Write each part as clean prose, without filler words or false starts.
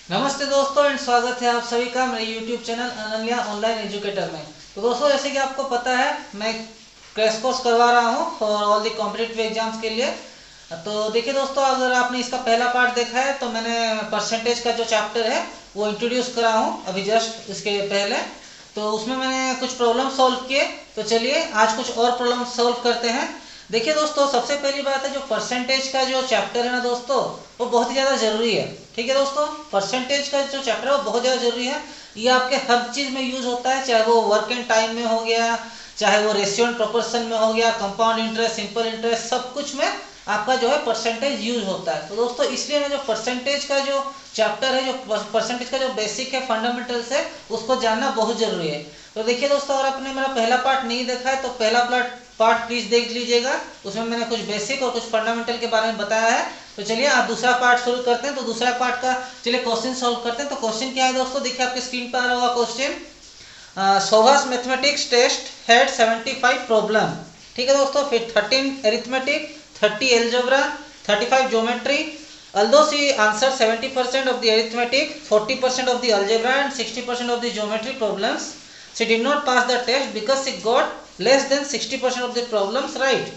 नमस्ते दोस्तों एंड स्वागत है आप सभी का मेरे YouTube channel Ananya online educator में। तो दोस्तों जैसे कि आपको पता है मैं क्रैश कोर्स करवा रहा हूँ for all the competitive exams के लिए। तो देखिए दोस्तों, अगर आपने इसका पहला पार्ट देखा है तो मैंने परसेंटेज का जो चैप्टर है वो इंट्रोड्यूस करा हूँ अभी जस्ट इसके पहले। तो उसमें मैंने कुछ प्रॉब्लम सॉल्व किए। तो चलिए आज कुछ और प्रॉब्लम सॉल्व करते हैं। देखिए दोस्तों, सबसे पहली बात है जो परसेंटेज का जो चैप्टर है ना दोस्तों, वो बहुत ही ज़्यादा ज़रूरी है। ठीक है दोस्तों, परसेंटेज का जो चैप्टर है वो बहुत ज़्यादा ज़रूरी है। ये आपके हर चीज़ में यूज होता है, चाहे वो वर्क एंड टाइम में हो गया, चाहे वो रेशियो एंड प्रोपोर्शन में हो गया, कंपाउंड इंटरेस्ट, सिंपल इंटरेस्ट, सब कुछ में आपका जो है परसेंटेज यूज होता है। तो दोस्तों इसलिए मैं जो परसेंटेज का जो चैप्टर है, जो परसेंटेज का जो बेसिक है, फंडामेंटल्स है, उसको जानना बहुत जरूरी है। तो देखिए दोस्तों, अगर आपने मेरा पहला पार्ट नहीं देखा है तो पहला पार्ट प्लीज देख लीजिएगा। उसमें मैंने कुछ बेसिक और कुछ फंडामेंटल के बारे में बताया है। तो चलिए आप दूसरा पार्ट शुरू करते हैं। तो दूसरा पार्ट का चलिए क्वेश्चन सॉल्व करते हैं। तो क्वेश्चन क्या है दोस्तों, देखिए आपके स्क्रीन पर आ रहा होगा question. Shobha's mathematics test had 75 problem. ठीक है दोस्तों, फिर 13 arithmetic, 30 algebra, 35 geometry. Although she answered 70% of the arithmetic, 40% of the algebra and 60% of the geometry problems, she did not pass the test because she got less than 60% of the problems right.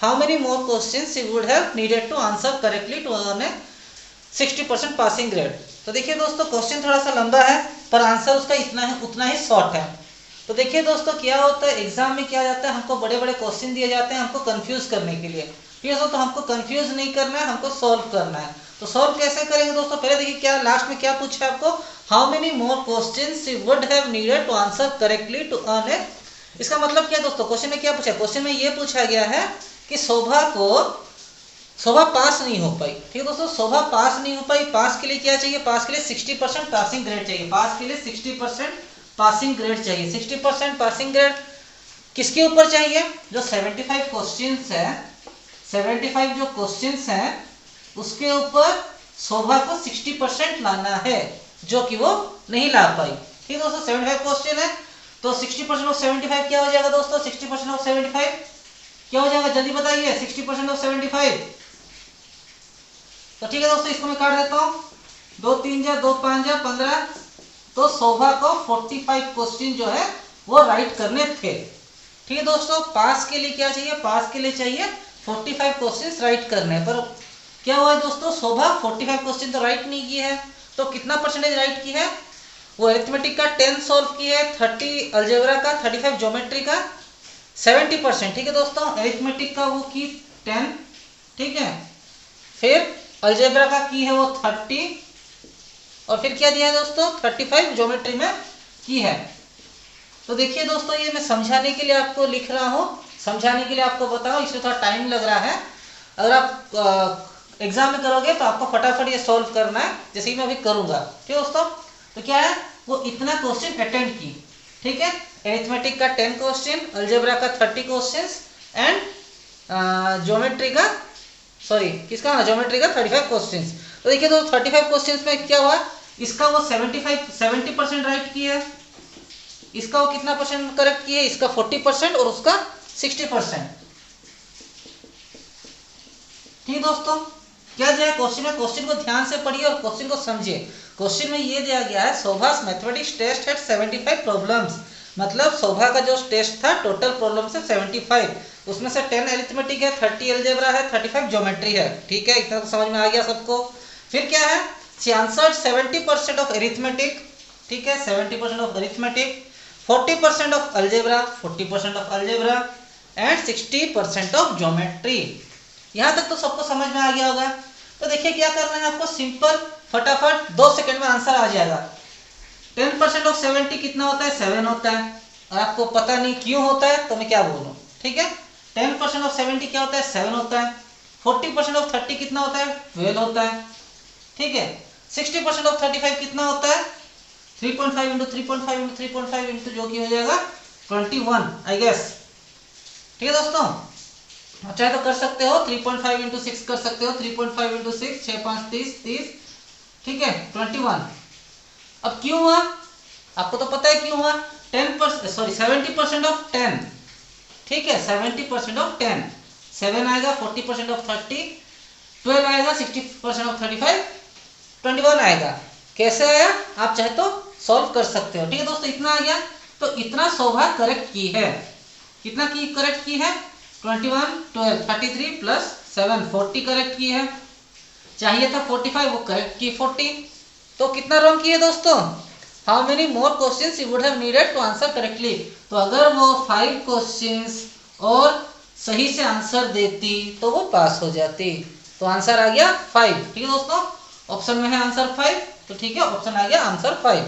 How many more questions she would have needed to answer correctly to earn a 60% passing grade? तो देखिए दोस्तों, question थोड़ा सा लंबा है पर answer उसका इतना है, उतना ही शॉर्ट है। तो देखिए दोस्तों, क्या होता है एग्जाम में, क्या जाता है, हमको बड़े बड़े क्वेश्चन दिए जाते हैं हमको कंफ्यूज करने के लिए। ठीक है दोस्तों, हमको कंफ्यूज नहीं करना है, हमको सॉल्व करना है। तो सॉल्व कैसे करेंगे दोस्तों, पहले देखिए क्या लास्ट में क्या पूछा है आपको, how many more questions you would have needed to answer correctly to earn a. इसका मतलब क्या दोस्तों, क्वेश्चन में क्या पूछा है, क्वेश्चन में ये पूछा गया है कि शोभा पास नहीं हो पाई। ठीक है दोस्तों, शोभा पास नहीं हो पाई। पास के लिए क्या चाहिए, पास के लिए 60% पासिंग ग्रेड चाहिए। पास के लिए 60% पासिंग ग्रेड चाहिए। 60% पासिंग ग्रेड किसके ऊपर चाहिए, जो 75 क्वेश्चंस है, 75 जो क्वेश्चंस हैं उसके ऊपर शोभा को 60% लाना है, जो कि वो नहीं ला पाई। ठीक है दोस्तों, 75 क्वेश्चन है तो 60% ऑफ 75 क्या हो जाएगा दोस्तों, 60% ऑफ 75 क्या हो जाएगा, जल्दी बताइए। 60% ऑफ 75, तो ठीक है दोस्तों, इसको मैं काट देता हूँ। 2 3 जा 2 5 जा 15। तो शोभा को 45 क्वेश्चन जो है वो राइट करने थे। ठीक है दोस्तों, पास के लिए क्या चाहिए, पास के लिए चाहिए 45 क्वेश्चन राइट करने। पर क्या हुआ है दोस्तों, शोभा 45 क्वेश्चन तो राइट नहीं की है। तो कितना परसेंटेज राइट की है, वो अरिथमेटिक का 10 सॉल्व की है, 30 अलजेब्रा का, 35 ज्योमेट्री का 70%। ठीक है दोस्तों, अरिथमेटिक का वो की 10, ठीक है, फिर अलजेब्रा का की है वो 30, और फिर क्या दिया है दोस्तों, 35 ज्योमेट्री में की है। तो देखिए दोस्तों, ये मैं समझाने के लिए आपको लिख रहा हूँ, समझाने के लिए आपको बता रहा हूँ, इसमें थोड़ा टाइम लग रहा है। अगर आप एग्जाम में करोगे तो आपको फटाफट ये सॉल्व करना है, जैसे कि मैं अभी करूंगा। ठीक है दोस्तों, तो क्या है, वो इतना क्वेश्चन अटेम्प्ट की। ठीक है, एरिथमेटिक का 10 क्वेश्चन, अलजेब्रा का 30 क्वेश्चन एंड ज्योमेट्री का, सॉरी किसका ना, ज्योमेट्री का 35 क्वेश्चंस। तो देखिए दोस्तों, 35 क्वेश्चंस में क्या हुआ, इसका वो 70% राइट किया है, इसका वो कितना परसेंट करेक्ट किया है, इसका 40% और उसका 60%। ठीक दोस्तों, क्या दिया है क्वेश्चन में, क्वेश्चन को ध्यान से पढ़िए और क्वेश्चन को समझिए। क्वेश्चन में ये दिया गया है, शोभास मैथमेटिक्स टेस्ट हैड 75 प्रॉब्लम्स। मतलब शोभा का जो टेस्ट था टोटल प्रॉब्लम से 75, उसमें से 10 अरिथमेटिक है, 30 अलजेब्रा है, 35 ज्योमेट्री है। ठीक है, इतना तो समझ में आ गया सबको। फिर क्या है, शी आंसर्ड 70% ऑफ अरिथमेटिक। ठीक है, 70% of arithmetic, 40% of algebra, 40% of algebra and 60% of geometry. यहां तक तो सबको समझ में आ गया होगा। तो देखिए क्या करना है आपको, सिंपल, फटाफट 2 सेकंड में आंसर आ जाएगा। 10% ऑफ 70 कितना होता है, 7 होता है। और आपको पता नहीं क्यों होता है तो मैं क्या बोलूं। ठीक है, 10% ऑफ 70 क्या होता है, 7 होता है। 40% ऑफ 30 कितना होता है, 12 होता है। ठीक है, 60% ऑफ 35 कितना होता है, 3.5 इंटू 3.5 इंटू 3.5 इंटू जो कि हो जाएगा 21 आई गेस। ठीक है दोस्तों, चाहे तो कर सकते हो 3.5 इंटू 6 कर सकते हो, 3.5 इंटू 6, 6 5 30 30। ठीक है, 21। अब क्यों हुआ, आपको तो पता है क्यों हुआ, 10% सॉरी 70% ऑफ 10। ठीक है, 70% ऑफ 10, 7 आएगा, 40% ऑफ 30, 12 आएगा, 60% ऑफ 35, 21 आएगा। कैसे आया, आप चाहे तो सॉल्व कर सकते हो। ठीक है दोस्तों, इतना आ गया। तो इतना शोभा करेक्ट की है, कितना की करेक्ट की है, 21 12 33 प्लस 7 40 करेक्ट की है। चाहिए था 45, वो करेक्ट की 40। तो कितना रॉन्ग की है दोस्तों, how many more questions you would have needed to answer correctly. तो अगर वो 5 क्वेश्चंस और सही से आंसर देती तो वो पास हो जाती। तो आंसर आ गया 5। ठीक है दोस्तों, ऑप्शन में है आंसर 5। तो ठीक है, ऑप्शन आ गया आंसर 5।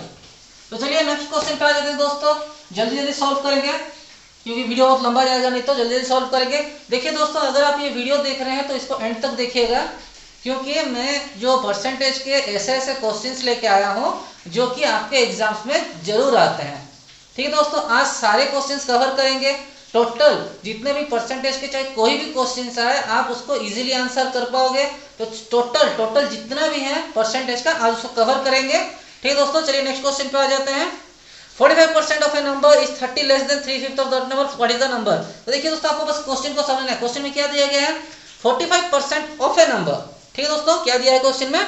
तो चलिए नेक्स्ट क्वेश्चन पे आ जाते हैं दोस्तों, जल्दी जल्दी सॉल्व करेंगे क्योंकि वीडियो बहुत लंबा जाएगा, नहीं तो जल्दी जल्दी सॉल्व करेंगे। देखिए दोस्तों, अगर आप ये वीडियो देख रहे हैं तो इसको एंड तक देखिएगा, क्योंकि मैं जो परसेंटेज के ऐसे ऐसे क्वेश्चंस लेके आया हूँ जो कि आपके एग्जाम्स में जरूर आते हैं। ठीक है दोस्तों, आज सारे क्वेश्चंस कवर करेंगे। टोटल जितने भी परसेंटेज के चाहे कोई भी क्वेश्चंस आए, आप उसको इजीली आंसर कर पाओगे। तो टोटल जितना भी है परसेंटेज का, आज उसको कवर करेंगे। ठीक है दोस्तों, चलिए नेक्स्ट क्वेश्चन पे आ जाते हैं। 45% of A number is 30 less than 3/5 of that number, what is the number. तो देखिए दोस्तों, आपको बस क्वेश्चन को समझना है। क्वेश्चन में क्या दिया गया है, 45% ऑफ ए नंबर। ठीक है दोस्तों, क्या दिया है क्वेश्चन में,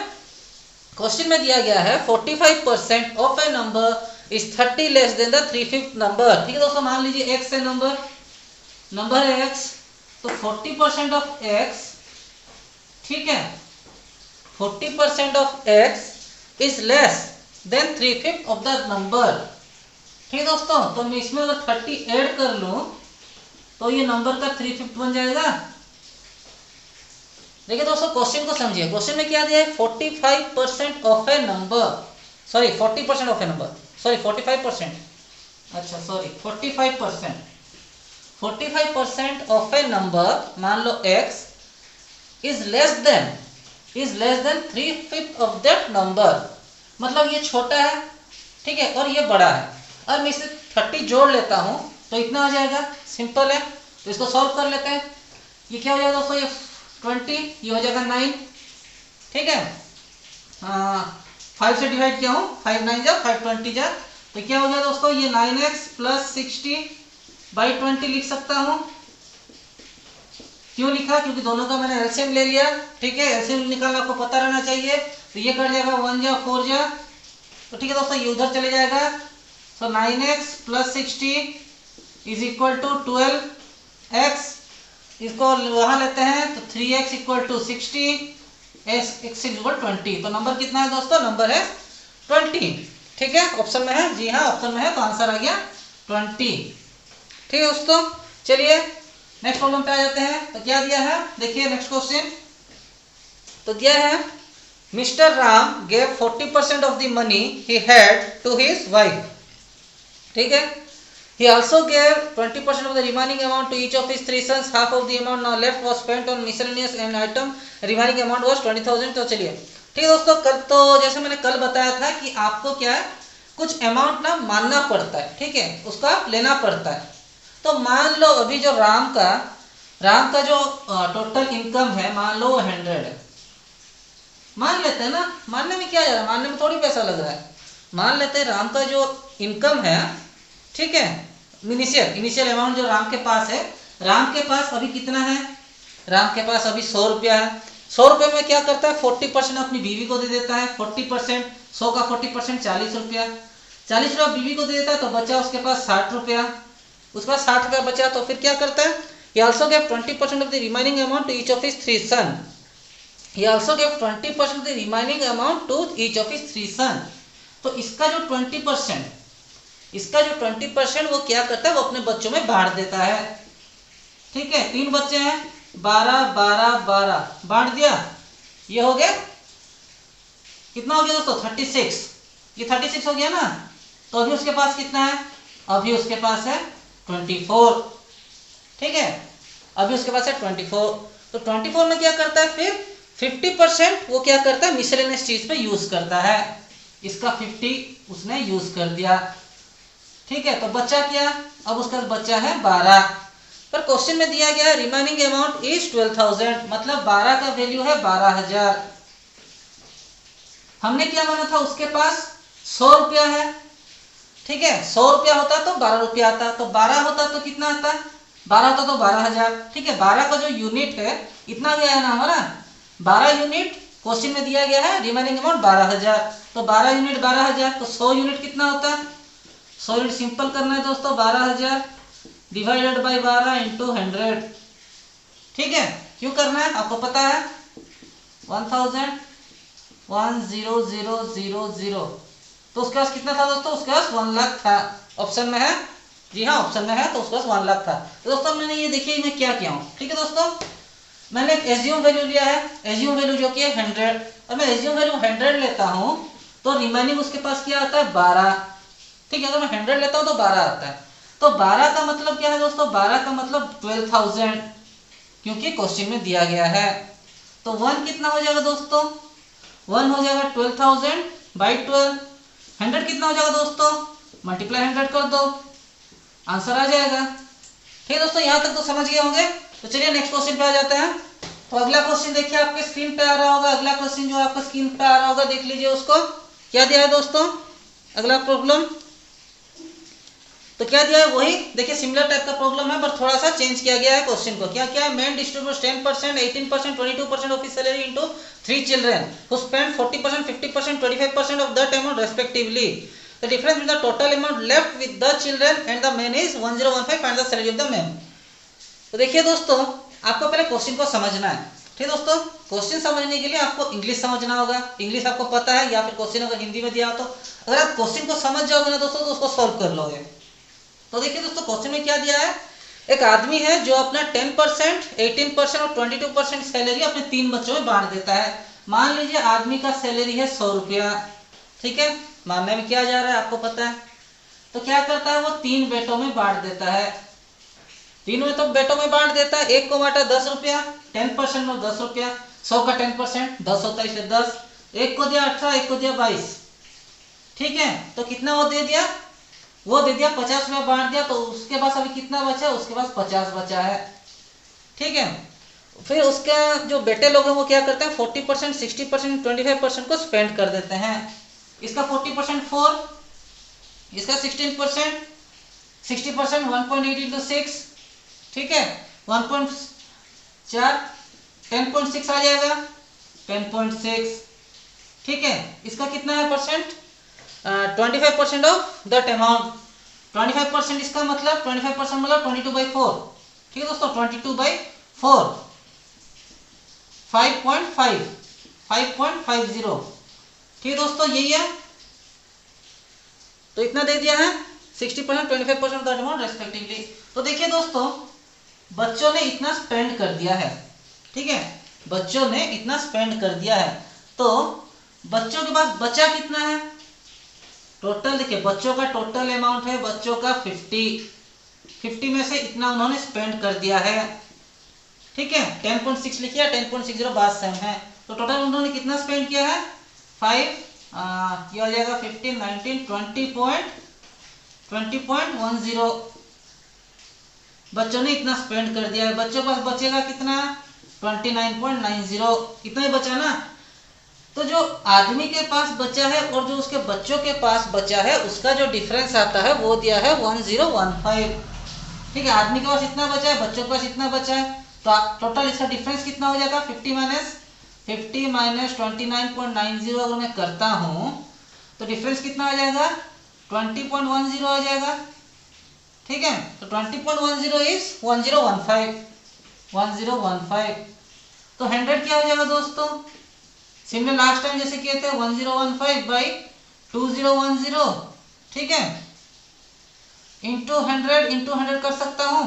क्वेश्चन में दिया गया है 45% of A number is 30 less than the 3/5 number. ठीक है दोस्तों, मान लीजिए x है नंबर है x, तो 40% ऑफ x, ठीक है, 40% of x is less than 3/5 of the number. ठीक है दोस्तों, तो मैं इसमें अगर 30 ऐड कर लूं तो ये नंबर का 3/5 बन जाएगा। देखिए दोस्तों, क्वेश्चन को समझिए। क्वेश्चन में क्या दिया है, 45% of A number, sorry 40% of A number, sorry 45%, अच्छा सॉरी 45% ऑफ ए नंबर, मान लो x is less than 3/5 of that number. मतलब ये छोटा है, ठीक है, और ये बड़ा है, और मैं इसे 30 जोड़ लेता हूं तो इतना आ जाएगा। सिंपल है, तो इसको सॉल्व कर लेते हैं। ये क्या हो जाएगा दोस्तों, ये 20, ये हो जाएगा 9। ठीक है, 5 से डिवाइड किया हूँ, 5 9 जा 5 20 जा, तो क्या हो गया दोस्तों, ये 9x प्लस 60/20 लिख सकता हूँ। क्यों लिखा, क्योंकि दोनों का मैंने एलसीएम ले लिया। ठीक है, एलसीएम निकालना आपको पता रहना चाहिए। तो ये कट जाएगा 1 जा 4 जा, तो ठीक है दोस्तों, ये उधर चले जाएगा। तो 9x plus 60 is equal to 12x, इसको वहां लेते हैं तो 3x equal to 60, x equal 20। तो नंबर कितना है दोस्तों, नंबर है 20। ठीक है, ऑप्शन में है, जी हाँ ऑप्शन में है, तो आंसर आ गया 20। ठीक है दोस्तों, चलिए नेक्स्ट प्रॉब्लम पे आ जाते हैं। तो क्या दिया है, देखिए नेक्स्ट क्वेश्चन। तो दिया है, mister Ram gave 40% of the money he had to his wife. ठीक है, he also gave 20% of the remaining amount to each of his 3 sons. Half of the amount now left was spent on miscellaneous and item, remaining amount was 20,000। तो चलिए, ठीक है दोस्तों, कल तो जैसे मैंने कल बताया था कि आपको क्या है, कुछ अमाउंट ना मानना पड़ता है, ठीक है, उसका लेना पड़ता है। तो मान लो अभी जो राम का जो टोटल इनकम है, मान लो 100 है, मान लेते हैं ना, मानने में क्या जा रहा है, मानने में थोड़ी पैसा लग रहा है। मान लेते हैं राम का जो इनकम है, ठीक है, इनिशियल अमाउंट जो राम के पास है, राम के पास अभी कितना है, राम के पास अभी 100 रुपया है। 100 रुपये में क्या करता है, 40% अपनी बीवी को दे देता है, 40%, 100 का 40% 40 रुपया, 40 रुपया बीवी को दे देता है, तो बचा उसके पास 60 रुपया। उसके पास 60 रुपया बचा, तो फिर क्या करता है, he also gave 20% of the remaining amount to each of his 3 sons। he also gave 20% of the remaining amount to each of his 3 sons। तो इसका जो 20% वो क्या करता है, वो अपने बच्चों में बांट देता है। ठीक है, 3 बच्चे हैं, 12 12 12 बांट दिया, ये हो गया कितना हो गया दोस्तों, 36। ये 36 हो गया ना। तो अभी उसके पास कितना है, अभी उसके पास है 24। ठीक है, अभी उसके पास है 24। तो 24 में क्या करता है, फिर 50% वो क्या करता है, मिसलेनियस चीज पे यूज करता है। इसका 50 उसने यूज कर दिया। ठीक है, तो बच्चा क्या, अब उसका बच्चा है 12। पर क्वेश्चन में दिया गया है रिमेनिंग अमाउंट इज 12,000, मतलब 12 का वैल्यू है 12,000। हमने क्या माना था, उसके पास 100 रुपया है। ठीक है, 100 रुपया होता तो 12 रुपया आता, तो 12 होता तो कितना आता, 12 होता तो 12,000। ठीक है, 12 का जो यूनिट है इतना गया है ना हमारा, 12 यूनिट क्वेश्चन में दिया गया है रिमेनिंग अमाउंट 12,000, तो 12 यूनिट 12,000, तो 100 यूनिट कितना होता है? 100 यूनिट सिंपल करना है दोस्तों, 12,000 डिवाइडेड बाई 12 इंटू 100। ठीक है, क्यों करना है आपको पता है? 1000 10,000, तो उसके पास कितना था दोस्तों? उसके पास 1 लाख था। ऑप्शन में है, जी हाँ ऑप्शन में है, तो उसके पास 1 लाख था। तो दोस्तों मैंने ये देखिए मैं क्या किया हूँ। ठीक है दोस्तों, मैंने एक एज्यूम वैल्यू लिया है, एज्यूम वैल्यू जो कि है 100, और मैं एज्यूम वैल्यू 100 लेता हूँ तो रिमेनिंग उसके पास क्या आता है? 12। ठीक है, अगर मैं 100 लेता हूँ तो 12 आता है। तो 12 का मतलब क्या है दोस्तों? 12 का मतलब 12,000, क्योंकि क्वेश्चन में दिया गया है। तो 1 कितना हो जाएगा दोस्तों? 1 हो जाएगा 12,000 बाई 12। 100 कितना हो जाएगा दोस्तों? मल्टीप्लाई 100 कर दो, आंसर आ जाएगा। ठीक है दोस्तों, यहाँ तक तो समझ गए होंगे। तो चलिए नेक्स्ट क्वेश्चन पे आ जाते हैं। तो अगला क्वेश्चन देखिए आपके स्क्रीन पे आ रहा होगा। अगला क्वेश्चन जो आपका स्क्रीन पे आ रहा होगा देख लीजिए उसको, क्या दिया है दोस्तों? अगला प्रॉब्लम तो क्या दिया है? वही देखिए सिमिलर टाइप का प्रॉब्लम है, पर थोड़ा सा चेंज किया गया है क्वेश्चन को। क्या क्या है? Man distributes 10%, 18%, 22% of his salary into 3 children who spend 40%, 50%, 25% of that amount respectively. The difference in the total amount left with the children and the man is 1015. Find the salary of the man. तो देखिए दोस्तों, आपको पहले question को समझना है। ठीक है दोस्तों, क्वेश्चन समझने के लिए आपको इंग्लिश समझना होगा। इंग्लिश आपको पता है, या फिर क्वेश्चन अगर हिंदी में दिया हो तो अगर आप क्वेश्चन को समझ जाओगे ना दोस्तों तो उसको सॉल्व कर लोगे। तो देखिए दोस्तों, क्वेश्चन में क्या दिया है? एक आदमी है जो अपना 10%, 18% और 22% सैलरी अपने 3 बच्चों में बांट देता है। मान लीजिए आदमी का सैलरी है 100 रुपया। ठीक है, मानने में क्या जा रहा है आपको पता है। तो क्या करता है? वो 3 बेटों में बांट देता है। 3 बेटों में बांट देता है। एक को बांटा 10 रुपया, 10% में 10 रुपया, 100 का 10% 10 होता है, इसलिए 10। एक को दिया 18, एक को दिया 22। ठीक है, तो कितना वो दे दिया? वो दे दिया 50 में बांट दिया, तो उसके पास अभी कितना बचा है? उसके पास 50 बचा है। ठीक है, फिर उसका जो बेटे लोग हैं वो क्या करते हैं? 40%, 60%, 25% को स्पेंड कर देते हैं। इसका 40% 4, इसका 16%, 60% 1.8 इंटू 6। ठीक है, 1.4, 10.6 आ जाएगा, 10.6। ठीक है, इसका कितना है परसेंट? 25% of that amount. 25% इसका मतलब 25% मतलब 22/4। ठीक है दोस्तों, 22/4, 5.5, 5.50। ठीक है दोस्तों, यही है। तो इतना दे दिया है, 60%, 25% ऑफ दैट अमाउंट रेस्पेक्टिवली। तो देखिए दोस्तों, बच्चों ने इतना स्पेंड कर दिया है। ठीक है, बच्चों ने इतना स्पेंड कर दिया है, तो बच्चों के पास बचा कितना है? टोटल देखिए, बच्चों का टोटल अमाउंट है बच्चों का 50 में से इतना उन्होंने स्पेंड कर दिया है। ठीक है, 10.6 लिखिए, 10.60 बात सेम है। तो टोटल उन्होंने कितना स्पेंड किया है? 5, क्या हो जाएगा? 15, 19, 20.10 बच्चों ने इतना स्पेंड कर दिया है। बच्चों के पास बचेगा कितना? 29.90, इतना ही बचा ना। तो जो आदमी के पास बचा है और जो उसके बच्चों के पास बचा है उसका जो डिफरेंस आता है वो दिया है 1015। ठीक है, आदमी के पास इतना बचा है, बच्चों के पास इतना बचा है, तो टोटल इसका डिफरेंस कितना हो जाएगा? 50 माइनस 29.90 अगर मैं करता हूँ तो डिफरेंस कितना आ जाएगा? 20.10 आ जाएगा। ठीक है, तो 20.10 इज 1015। तो 100 क्या हो जाएगा दोस्तों? सिमिलर लास्ट टाइम जैसे किए थे, 1015 बाई 2010। ठीक है, इंटू 100 कर सकता हूं।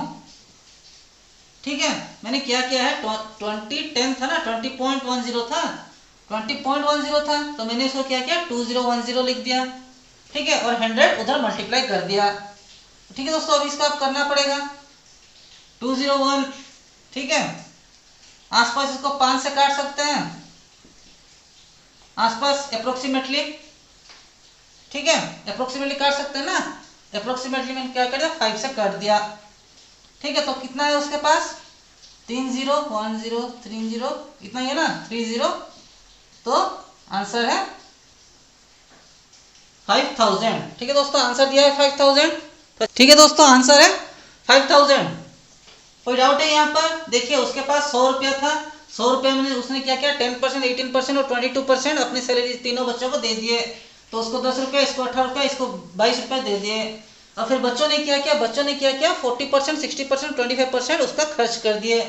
ठीक है, मैंने क्या किया है? 2010 था ना, 20.10 था, 20.10 था, तो मैंने इसको क्या किया? 2010 लिख दिया। ठीक है, और 100 उधर मल्टीप्लाई कर दिया। ठीक है दोस्तों, अब इसका आप करना पड़ेगा 201। ठीक है, आसपास इसको 5 से काट सकते हैं, आसपास अप्रोक्सीमेटली। ठीक है, अप्रोक्सीमेटली काट सकते हैं ना। अप्रोक्सीमेटली मैंने क्या कर दिया? 5 से काट दिया। ठीक है, तो कितना है उसके पास? 301030, इतना ही है ना, 30। तो आंसर है 5000। ठीक है दोस्तों, आंसर दिया है 5000। ठीक है दोस्तों, आंसर है 5000। कोई डाउट है यहाँ पर? देखिए उसके पास 100 रुपया था, 100 रुपये में उसने क्या किया, 10%, 18% और 22% अपनी सैलरी तीनों बच्चों को दे दिए। तो उसको 10 रुपये, इसको 18 रुपये, इसको 22 रुपये दे दिए। और फिर बच्चों ने क्या किया, 40%, 60%, 25% उसका खर्च कर दिए।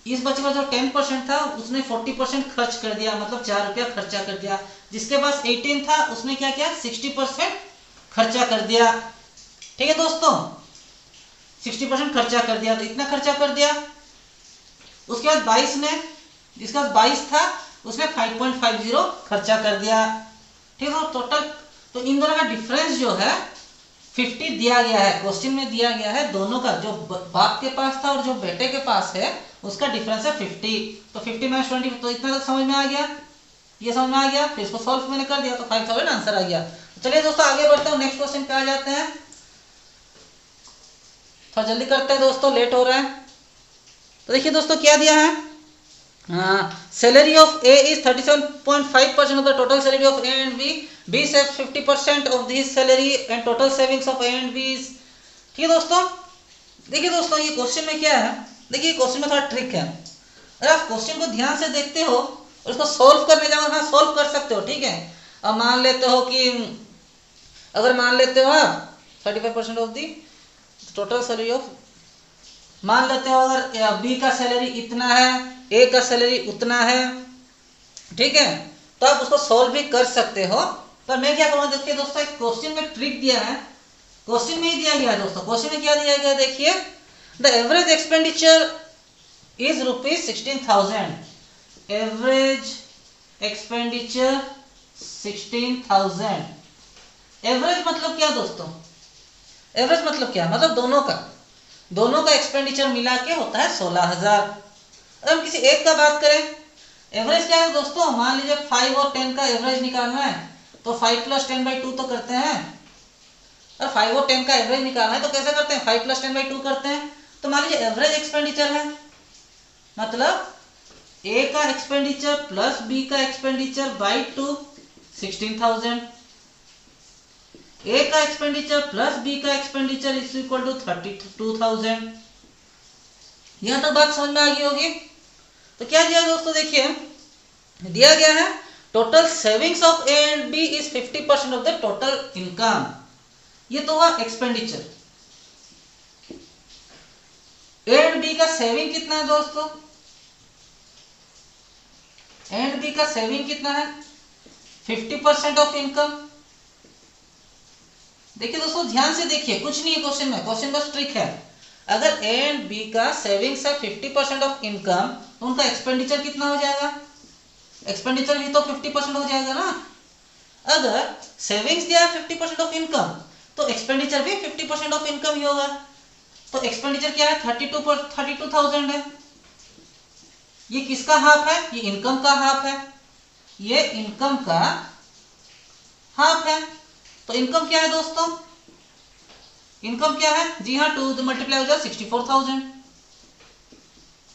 इस बच्चे का जो 10% था उसने 40% खर्च कर दिया, मतलब 4 रुपया खर्चा कर दिया। जिसके पास 18 था उसने क्या किया, 60% खर्चा कर दिया। ठीक है दोस्तों, 60% खर्चा कर दिया, तो इतना खर्चा कर दिया। उसके बाद 22 ने, जिसका 22 था उसने 5.50 खर्चा कर दिया। ठीक है, टोटल तो इन दोनों का डिफरेंस जो है 50 दिया गया है, क्वेश्चन में दिया गया है। दोनों का जो बाप के पास था और जो बेटे के पास है उसका डिफरेंस है 50। तो 50 - 20, तो इतना तक समझ में आ गया, ये समझ में आ गया। फिर इसको सॉल्व मैंने कर दिया तो 5000 आंसर आ गया। तो चलिए दोस्तों आगे बढ़ते हैं, नेक्स्ट क्वेश्चन पे आ जाते हैं। थोड़ा जल्दी करते हैं दोस्तों, लेट हो रहा है। तो देखिए दोस्तों क्या दिया है, salary of A is 37.5% of the total salary of A and B, B saves 50% of this salary and total savings of A and B is. ठीक है दोस्तों, देखिए दोस्तों ये क्वेश्चन में क्या है, देखिए क्वेश्चन में थोड़ा ट्रिक है। अगर आप क्वेश्चन को ध्यान से देखते हो और उसको सॉल्व करने जाओ, हाँ सॉल्व कर सकते हो, ठीक है। अब मान लेते हो कि, अगर मान लेते हो आप 35% of the total salary of, मान लेते हो अगर बी का सैलरी इतना है, ए का सैलरी उतना है, ठीक है, तो आप उसको सॉल्व भी कर सकते हो। पर मैं क्या करूँगा, देखिए दोस्तों एक क्वेश्चन में ट्रिक दिया है, क्वेश्चन में ही दिया गया है दोस्तों। क्वेश्चन में क्या दिया गया है, देखिए the average expenditure is ₹16,000, average expenditure 16,000। Average मतलब क्या दोस्तों, एवरेज मतलब क्या, मतलब दोनों का एक्सपेंडिचर मिला के होता है 16,000। अगर हम किसी एक का बात करें, एवरेज क्या है दोस्तों, मान लीजिए 5 और 10 का एवरेज निकालना है तो 5 + 10/2 तो करते हैं। और 5 और 10 का एवरेज निकालना है तो कैसे करते हैं, 5 + 10/2 करते हैं। तो मान लीजिए एवरेज एक्सपेंडिचर है, मतलब ए का एक्सपेंडिचर प्लस बी का एक्सपेंडिचर बाई 2, 16,000। ए का एक्सपेंडिचर प्लस बी का एक्सपेंडिचर इज इक्वल टू 32,000। यहां तक बात समझ में आ गई होगी। तो क्या दिया दोस्तों, देखिए दिया गया है total savings of A and B is 50% of the total income. ये तो हुआ एक्सपेंडिचर। ए एंड बी का सेविंग कितना है दोस्तों, ए एंड बी का सेविंग कितना है, 50% ऑफ इनकम। देखिए दोस्तों ध्यान से देखिए, कुछ नहीं है क्वेश्चन में, क्वेश्चन बस ट्रिक है। अगर ए एंड बी का सेविंग्स है 50% ऑफ इनकम, तो उनका एक्सपेंडिचर कितना हो जाएगा, एक्सपेंडिचर भी तो 50% हो जाएगा ना। अगर सेविंग्स दिया है 50% ऑफ इनकम, तो एक्सपेंडिचर भी 50% ऑफ इनकम ही होगा। तो एक्सपेंडिचर क्या है, 32,000 है। ये किसका हाफ है, ये इनकम का हाफ है, ये इनकम का हाफ है। तो इनकम क्या है दोस्तों, इनकम क्या है, जी हाँ 2 मल्टीप्लाई हो जाए 64,000।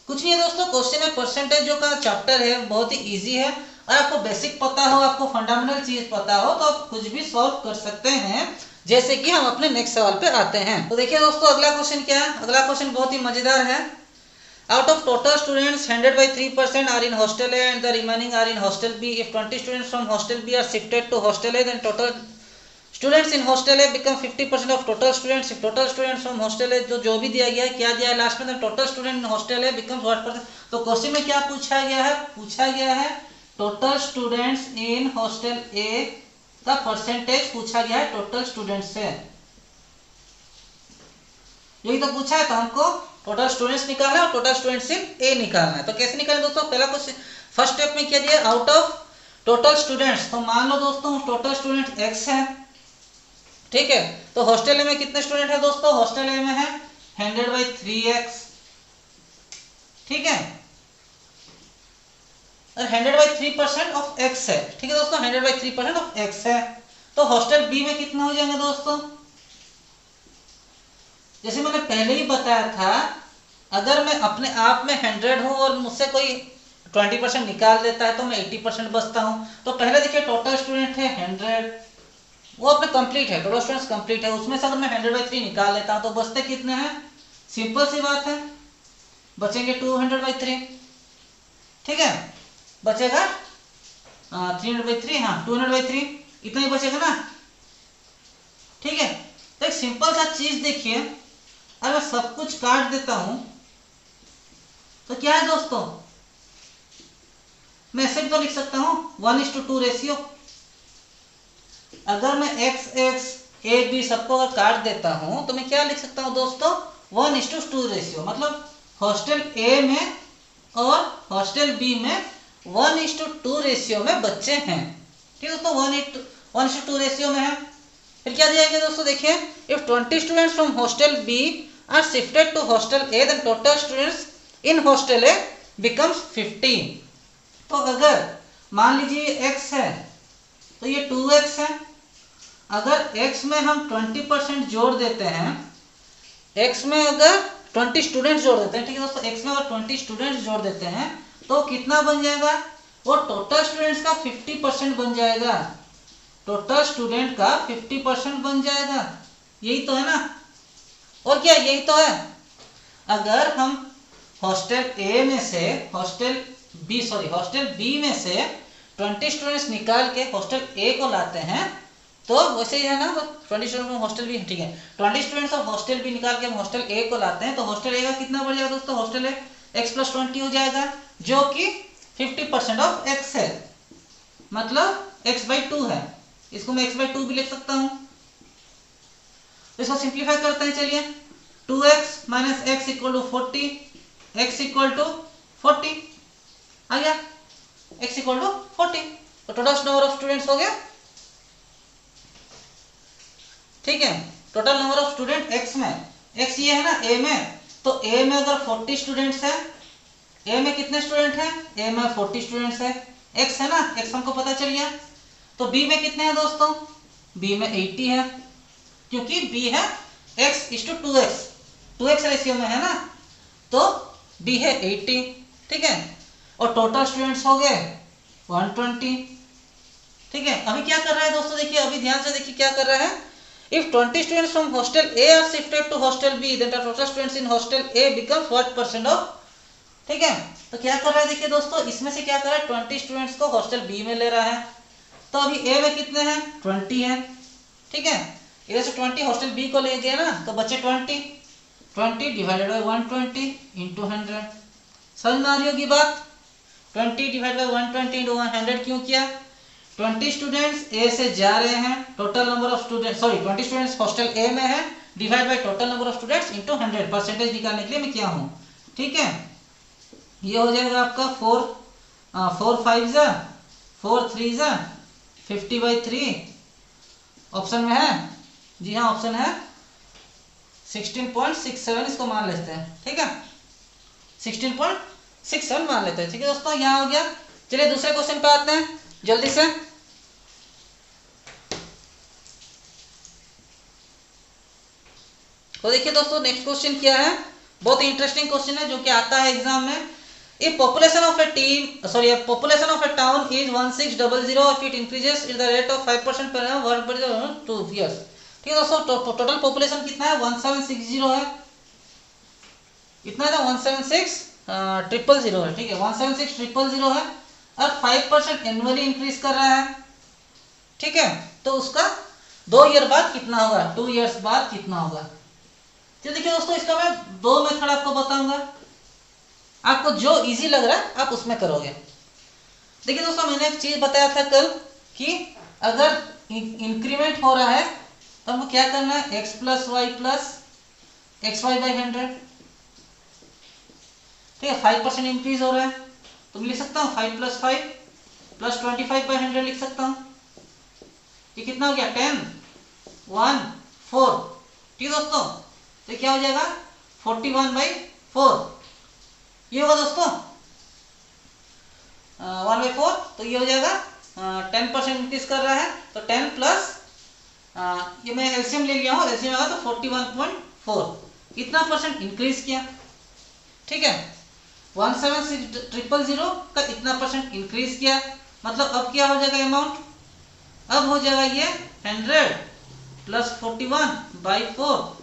कुछ नहीं है दोस्तों, क्वेश्चन है परसेंटेजों का चैप्टर है, बहुत ही इजी है। और आपको बेसिक पता हो, आपको फंडामेंटल चीज पता हो, तो आप कुछ भी सॉल्व कर सकते हैं। जैसे कि हम अपने नेक्स्ट सवाल पे आते हैं। तो देखिए दोस्तों अगला क्वेश्चन क्या है, अगला क्वेश्चन बहुत ही मजेदार है। Out of total students, 100 by 3% are in hostel A and the remaining are in hostel B. If 20 students from hostel B are shifted to hostel A, then total students in hostel A become 50% of total students. If total students from hostel A, जो भी दिया गया है, क्या दिया है last में, then total student in hostel A becomes what percent। तो क्वेश्चन में क्या पूछा गया है, पूछा गया है टोटल स्टूडेंट्स इन हॉस्टल ए का परसेंटेज पूछा गया है टोटल स्टूडेंट्स से। यही तो पूछा है, तो हमको टोटल स्टूडेंट्स निकालना है और टोटल स्टूडेंट्स इन ए निकालना है। तो कैसे निकालें दोस्तों, पहला क्वेश्चन फर्स्ट स्टेप में क्या दिया, आउट ऑफ टोटल स्टूडेंट्स। तो मान लो दोस्तों टोटल स्टूडेंट x है, ठीक है। तो हॉस्टल में कितने स्टूडेंट है दोस्तों, हॉस्टल में है 100 by 3x, ठीक है। और 100 by 3% ऑफ x है, ठीक है दोस्तों, 100 by 3% ऑफ x है। तो हॉस्टल बी में कितना हो जाएंगे दोस्तों, जैसे मैंने पहले ही बताया था, अगर मैं अपने आप में 100 हूं और मुझसे कोई 20% निकाल देता है तो मैं 80% बचता हूं। तो पहले देखिए टोटल स्टूडेंट है 100, वो अपने कंप्लीट है, टोटल स्टूडेंट्स कंप्लीट है, उसमें से अगर मैं 100 by 3 निकाल लेता हूं तो बचते कितने हैं, सिंपल सी बात है, बचेंगे 200 by 3। ठीक है, बचेगा 300/3, हाँ 200/3 इतना ही बचेगा ना। ठीक है, तो एक सिंपल सा चीज देखिए, अगर सब कुछ काट देता हूं तो क्या है दोस्तों, मैं ऐसे भी तो लिख सकता हूं 1:2 रेशियो। अगर मैं एक्स एक्स ए बी सबको अगर काट देता हूं तो मैं क्या लिख सकता हूं दोस्तों, 1:2 रेशियो। मतलब हॉस्टल ए में और हॉस्टल बी में 1:2 रेशियो में बच्चे हैं। ठीक है दोस्तों, 1:2 रेशियो में है। फिर क्या दिया गया दोस्तों, देखिए, if 20 students from hostel B are shifted to hostel A then total students in hostel A becomes 50। तो अगर मान लीजिए x है तो ये 2x है। अगर x में हम 20% जोड़ देते हैं, x में अगर 20 स्टूडेंट्स जोड़ देते हैं, ठीक है दोस्तों, x में अगर 20 स्टूडेंट्स जोड़ देते हैं तो कितना बन जाएगा, वो टोटल स्टूडेंट्स का 50% बन जाएगा। टोटल स्टूडेंट का 50% बन जाएगा। यही तो है ना, और क्या, यही तो है। अगर हम हॉस्टल ए में से हॉस्टल बी में से 20 स्टूडेंट्स निकाल के हॉस्टल ए को लाते हैं, तो वैसे ही है ना, 20 स्टूडेंट फ्रॉम हॉस्टल बी, ठीक है, 20 स्टूडेंट्स ऑफ हॉस्टल बी निकाल के हम हॉस्टल ए को लाते हैं, तो हॉस्टल ए का कितना बढ़ जाएगा दोस्तों, हॉस्टल ए x+20 हो जाएगा, जो कि 50% ऑफ x है, मतलब x/2 है। इसको मैं x/2 भी लिख सकता हूं। इसको सिंप्लीफाई करते हैं, चलिए, 2x - x = 40, x = 40 आ गया, x = 40, तो टोटल नंबर ऑफ स्टूडेंट्स हो गया। ठीक है, total number of student x में, x ये है ना a में, तो a में अगर 40 स्टूडेंट्स है, a में कितने स्टूडेंट हैं, a में 40 स्टूडेंट्स है, x है ना, x हमको पता चल गया। तो b में कितने हैं दोस्तों, b में 80 है, क्योंकि b है x:2x, 2x रेशियो में है ना, तो b है 80। ठीक है, और टोटल स्टूडेंट्स हो गए 120। ठीक है, अभी क्या कर रहा है दोस्तों, देखिए, अभी ध्यान से देखिए क्या कर रहा है। If 20 students from hostel A are shifted to hostel B, then the total students in hostel A becomes what percent of। ठीक है, तो क्या कर रहा है, देखिए दोस्तों, इसमें से क्या कर रहा है, 20 स्टूडेंट्स को हॉस्टल बी में ले रहा है, तो अभी ए में कितने हैं, 20 है। ठीक है, इधर से 20 हॉस्टल बी को ले गया ना, तो बचे 20 डिवाइडेड बाई 120 इंटू 100। समझ में आ रही होगी बात, 20 डिवाइडेड बाई 120 इंटू 100 क्यों किया, 20 स्टूडेंट्स ए से जा रहे हैं, total number of student 20 students hostel A में है, divide by total number of students into 100, percentage निकालने के लिए मैं क्या हूं। ठीक है, ये हो जाएगा आपका 4 5 जा 4 3 जा 50/3, ऑप्शन में है, जी हाँ ऑप्शन है 16.67, इसको मान लेते हैं। ठीक है, 16.67 मान लेते हैं। ठीक है दोस्तों, यहाँ हो गया। चलिए दूसरे क्वेश्चन पे आते हैं जल्दी से। तो देखिए दोस्तों, नेक्स्ट क्वेश्चन क्या है, बहुत इंटरेस्टिंग क्वेश्चन है जो कि आता है एग्जाम में। If population of a town is 1600, if it increases at the rate of 5% per annum, what per 2 years। ठीक है दोस्तों, टोटल पॉपुलेशन कितना है, 1760 है, इतना है ना, 176,000 है। ठीक है, 176,000 है, और 5% एनुअली इंक्रीज कर रहा है। ठीक है, तो उसका 2 ईयर बाद कितना होगा, 2 ईयर्स बाद कितना होगा। तो देखिए दोस्तों, इसका मैं 2 मेथड आपको बताऊंगा, आपको जो इजी लग रहा है आप उसमें करोगे। देखिए दोस्तों, मैंने एक चीज बताया था कल कि अगर इंक्रीमेंट हो रहा है तो हमको क्या करना है, x + y + xy/100। ठीक है, 5% इंक्रीज हो रहा है, तो मैं लिख सकता हूँ 5 + 5 + 25/100 लिख सकता हूँ। ये कितना हो गया, 10 1 4। ठीक है दोस्तों, तो क्या हो जाएगा 41/4, ये होगा दोस्तों 1/4, तो ये हो जाएगा 10% इंक्रीज कर रहा है, तो 10 प्लस ये मैं एलसीएम ले लिया हूँ, एलसीएम आएगा तो 41.4, इतना परसेंट इंक्रीज किया। ठीक है, 176,000 का इतना परसेंट इंक्रीज किया, मतलब अब क्या हो जाएगा अमाउंट, अब हो जाएगा ये 100 + 41/4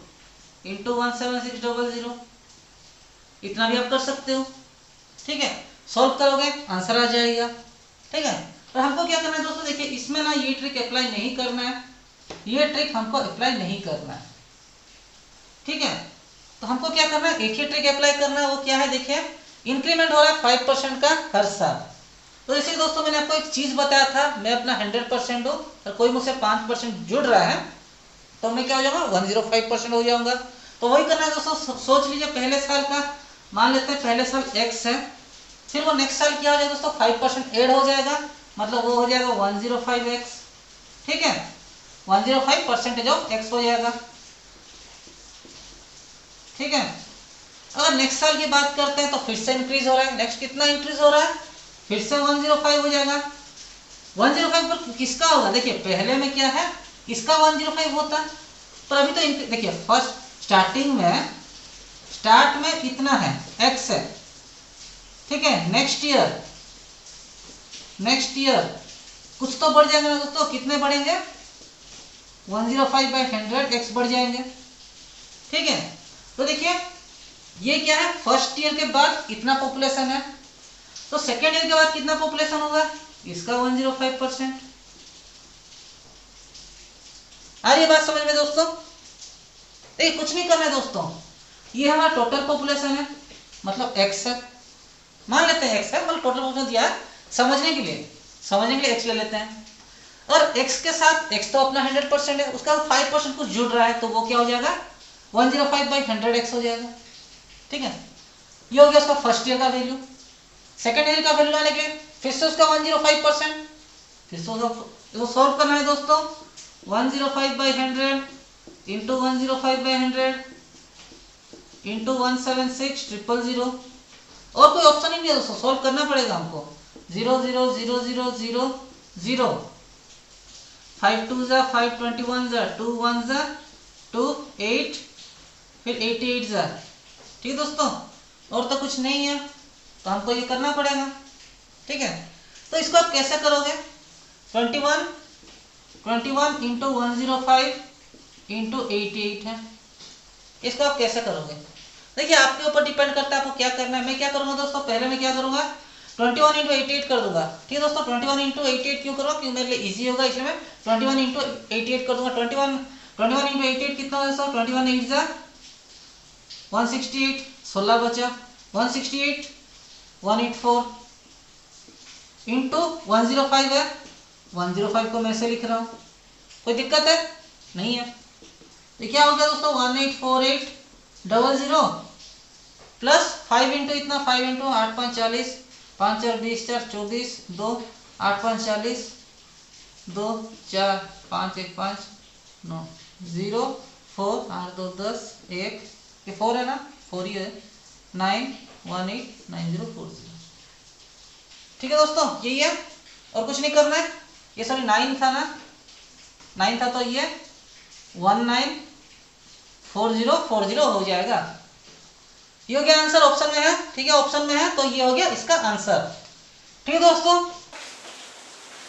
इंटू 176,000, इतना भी आप कर सकते हो। ठीक है, सॉल्व करोगे आंसर आ जाएगा। ठीक है, और हमको क्या करना है दोस्तों, देखिए इसमें ना ये ट्रिक अप्लाई नहीं करना है, ये ट्रिक हमको अप्लाई नहीं करना है। ठीक है, तो हमको क्या करना है, एक ही ट्रिक अप्लाई करना है, वो क्या है, देखिए इंक्रीमेंट हो रहा है 5% का हर साल। तो जैसे दोस्तों मैंने आपको एक चीज बताया था, मैं अपना 100% हूँ और कोई मुझसे 5% जुड़ रहा है तो मैं क्या हो जाऊंगा, 105% हो जाऊंगा। तो वही करना है दोस्तों, सोच लीजिए पहले साल का, मान लेते हैं पहले साल x है, फिर वो नेक्स्ट साल क्या हो जाएगा दोस्तों, 5% ऐड हो जाएगा, मतलब वो हो जाएगा 105x। ठीक है, 105% ऑफ x हो जाएगा। ठीक है, अगर नेक्स्ट साल की बात करते हैं तो फिर से इंक्रीज हो रहा है, नेक्स्ट कितना इंक्रीज हो रहा है, फिर से 105 हो जाएगा। 105 पर किसका होगा, देखिए पहले में क्या है, इसका 105 होता है, पर अभी तो देखिए फर्स्ट स्टार्टिंग में, स्टार्ट में इतना है x है। ठीक है, नेक्स्ट ईयर कुछ तो बढ़ जाएगा ना दोस्तों, कितने बढ़ेंगे, 105/100 x बढ़ जाएंगे। ठीक है, तो देखिए ये क्या है, फर्स्ट ईयर के बाद इतना पॉपुलेशन है, तो सेकेंड ईयर के बाद कितना पॉपुलेशन होगा, इसका 105%। आ रही है बात समझ में दोस्तों? देखिए कुछ नहीं करना है दोस्तों, ये हमारा टोटल पॉपुलेशन है, मतलब x है, मान लेते हैं x है, मतलब टोटल पॉपुलेशन दिया है, समझने के लिए x ले लेते हैं। और x के साथ x तो अपना 100% है, उसका 5% कुछ जुड़ रहा है, तो वो क्या हो जाएगा, 105/100x हो जाएगा। ठीक है, ये हो गया उसका फर्स्ट ईयर का वैल्यू। सेकेंड ईयर का वैल्यू लाने के फिर से उसका 105%, फिर से उसको सॉल्व करना है दोस्तों, 105/100 इंटू 105/100 इंटू 176,000। और कोई ऑप्शन ही नहीं है दोस्तों, सॉल्व करना पड़ेगा हमको। 0 0 0 0 0 0 5 2 जा 5 21 जा 2 1 जा 2 8 फिर 88 जा। ठीक दोस्तों, और तो कुछ नहीं है, तो हमको ये करना पड़ेगा। ठीक है, तो इसको आप कैसे करोगे, 21 इंटू 105 इंटू 88 है, इसको आप कैसे करोगे, देखिए आपके ऊपर डिपेंड करता है आपको क्या करना है। मैं क्या करूंगा दोस्तों, पहले मैं क्या करूंगा, 21 इंटू 88 कर दूंगा। ठीक है दोस्तों, 21 इंटू 88 क्यों करूँगा, क्योंकि मेरे लिए इजी होगा, इसलिए मैं 21 इंटू 88 कर दूंगा। 21 इंटू 88 कितना होगा दोस्तों, 21 8 जा 168, 16 बचा, 168 184 इंटू 105 है, 105 को मैं ऐसे लिख रहा हूँ, कोई दिक्कत है नहीं है। तो क्या हो गया दोस्तों, 184800 प्लस 5 इंटू इतना, 5 इंटू 8 5 40, 5 4 20 4 24 2 8 5 40 2 4 5 1 5 9 0 4 8 2 10 1, ये 4 है ना, 4 ही है, 9189040। ठीक है दोस्तों, यही है और कुछ नहीं करना है। ये सॉरी 9 था ना, 9 था, तो ये 194040 हो जाएगा। ये हो गया आंसर, ऑप्शन में है। ठीक है, ऑप्शन में है तो ये हो गया इसका आंसर। ठीक है दोस्तों,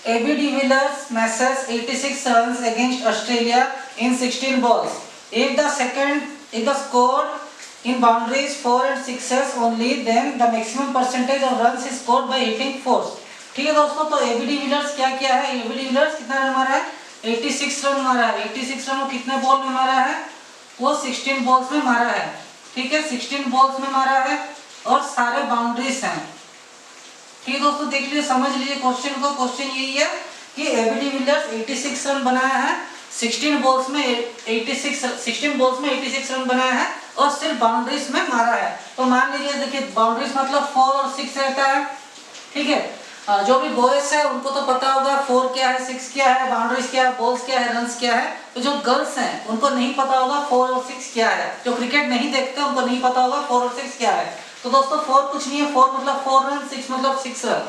AB de Villiers messes 86 runs against Australia in 16 balls. If the score in boundaries 4 and 6s only, then the maximum percentage of runs is scored by hitting force. ठीक है दोस्तों, तो AB de Villiers क्या किया है, AB de Villiers कितना run मारा है, 86 रन मारा है। 86 रन वो कितने बॉल में मारा है, वो 16 बॉल्स में मारा है। ठीक है, 16 बॉल्स में मारा है और सारे बाउंड्रीज हैं। ठीक है दोस्तों, देख लीजिए, समझ लीजिए क्वेश्चन को। क्वेश्चन यही है कि AB de Villiers 86 रन बनाया है, 16 बॉल्स में 86 रन बनाया है और सिर्फ बाउंड्रीज में मारा है। तो मान लीजिए, देखिए बाउंड्रीज मतलब 4 और 6 रहता है। ठीक है, जो भी बॉयज है उनको तो पता होगा 4 क्या है, 6 क्या है, बाउंड्रीज क्या है, बॉल्स क्या है, रन्स क्या है। तो जो गर्ल्स हैं उनको नहीं पता होगा 4 और 6 क्या है, जो क्रिकेट नहीं देखते उनको नहीं पता होगा 4 और 6 क्या है। तो दोस्तों 4 कुछ नहीं है, 4 मतलब 4 रन, 6 मतलब 6 रन।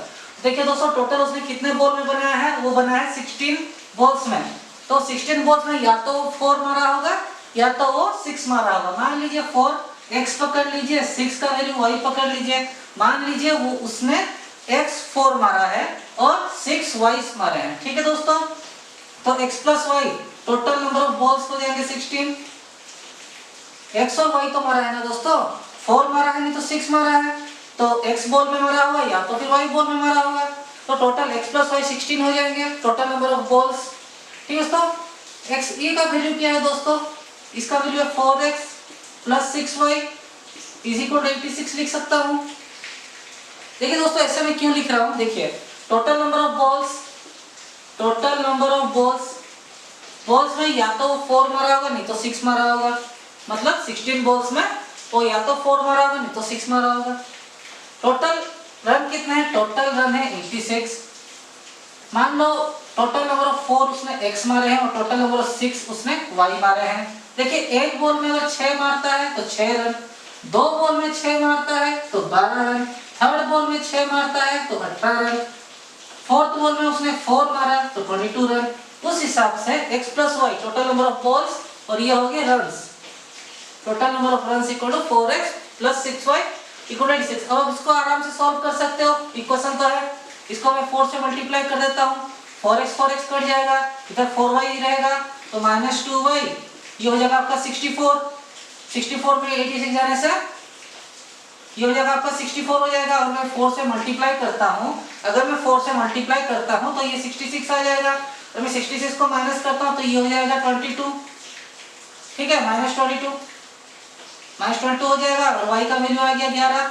देखिए दोस्तों, टोटल उसने कितने बॉल में बनाया है, वो बनाया है 16 बॉल्स में। तो 16 बॉल्स में या तो 4 मारा होगा या तो वो 6 मारा होगा। मान लीजिए 4 x पकड़ लीजिए, 6 का वैल्यू y पकड़ लीजिए। मान लीजिए वो उसने x 4 मारा है और 6 y मारे हैं। ठीक है दोस्तों, तो x plus y total number of balls को देंगे 16। x और y तो मारा है ना दोस्तों, 4 मारा है नहीं तो 6 मारा है। तो x बॉल में मारा होगा या तो फिर y बॉल में मारा होगा। तो टोटल x प्लस वाई 16 हो जाएंगे टोटल नंबर ऑफ बॉल्स। ठीक है दोस्तों, x ये का वैल्यू क्या है दोस्तों, इसका वैल्यू है 4x plus 6y is equal to 86 लिख सकता हूँ। देखिए दोस्तों ऐसे मैं क्यों लिख रहा हूँ, देखिए टोटल नंबर ऑफ बॉल्स में या तो वो 4 मारा होगा नहीं तो 6 मारा होगा, मतलब 16 बॉल्स में वो या तो 4 मारा होगा नहीं तो 6 मारा होगा। टोटल रन कितना है, टोटल रन है 86। मान लो टोटल नंबर ऑफ 4 उसने x मारे हैं और टोटल नंबर ऑफ 6 उसने y मारे हैं। देखिए एक बॉल में अगर 6 मारता है तो 6 रन, 2 बॉल में 6 मारता है तो 12 रन, थर्ड बॉल में 6 मारता है तो 18 रन, फोर्थ बॉल में उसने 4 मारा तो 22 रन। उस हिसाब से x plus Y total number of balls और ये हो गए runs, total number of runs equal to 4x plus 6y equal to 86। अब इसको आराम से सॉल्व कर सकते हो, इक्वेशन तो है, इसको मैं 4 से मल्टीप्लाई कर देता हूँ, 4x कट जाएगा, इधर 4y रहेगा तो माइनस 2y, ये हो जाएगा आपका 64 में 86 जाने से ये हो जाएगा आपका 64 हो जाएगा। और मैं 4 से मल्टीप्लाई करता हूँ, अगर मैं 4 से मल्टीप्लाई करता हूँ तो ये 66 आ जाएगा, और मैं 66 को माइनस करता हूँ तो ये हो जाएगा 22। ठीक है, माइनस 22 हो जाएगा और y का वैल्यू आ गया 11,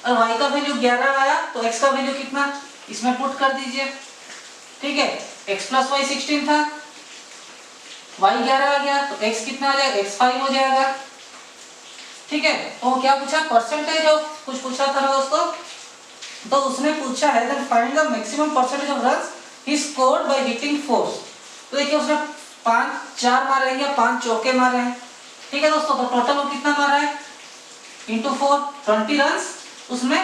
और y का वैल्यू 11 आया तो x का वैल्यू कितना इसमें पुट कर दीजिए। ठीक है, x प्लस वाई 16 था, y 11 आ गया तो x कितना आ जाएगा, x 5 हो जाएगा। ठीक है, तो क्या पूछा, परसेंटेज ऑफ कुछ पूछा था ना दोस्तों, तो उसने पूछा है then find the maximum percentage of runs he scored by hitting fours. तो देखिए उसने 4 मारे हैं या 5 चौके मारे हैं। ठीक है दोस्तों, तो टोटल वो कितना मारा है इंटू 4, 20 रन्स उसने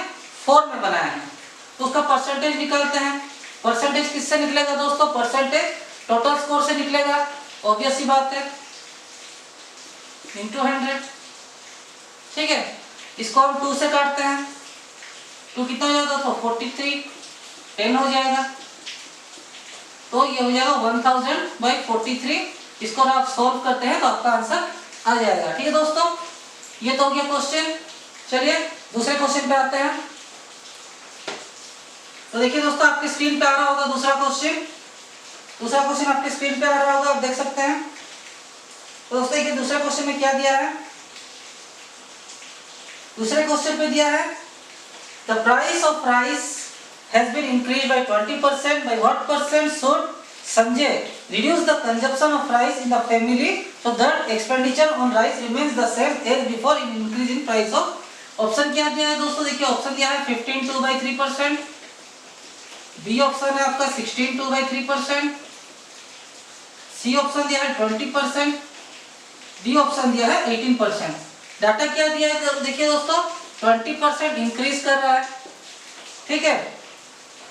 4 में बनाया है। तो उसका परसेंटेज निकालते हैं। परसेंटेज किससे निकलेगा दोस्तों, परसेंटेज टोटल स्कोर से निकलेगा, ऑब्वियस सी बात है, इंटू 100। ठीक है, इसको हम 2 से काटते हैं, 2 कितना हो जाएगा तो 43, 10 हो जाएगा, तो ये हो जाएगा 1000/43। इसको आप सॉल्व करते हैं तो आपका आंसर आ जाएगा। ठीक है दोस्तों, ये तो हो गया क्वेश्चन। चलिए दूसरे क्वेश्चन पे आते हैं। तो देखिए दोस्तों आपके स्क्रीन पे आ रहा होगा दूसरा क्वेश्चन आपके स्क्रीन पे आ रहा होगा, आप देख सकते हैं। तो दोस्तों देखिए दूसरे क्वेश्चन में क्या दिया है, दूसरे क्वेश्चन पे दिया है the price of rice has been increased by 20%, by what percent should Sanjay reduce the consumption of rice in the family so that expenditure on rice remains the same as before in increase in price of। Option क्या दिया है दोस्तों, देखिए option दिया है 15/3%, B option है आपका 16/3%, C option दिया है 20%, डी ऑप्शन दिया है 18%। डाटा क्या दिया है देखिए दोस्तों, 20% इंक्रीज कर रहा है। ठीक है,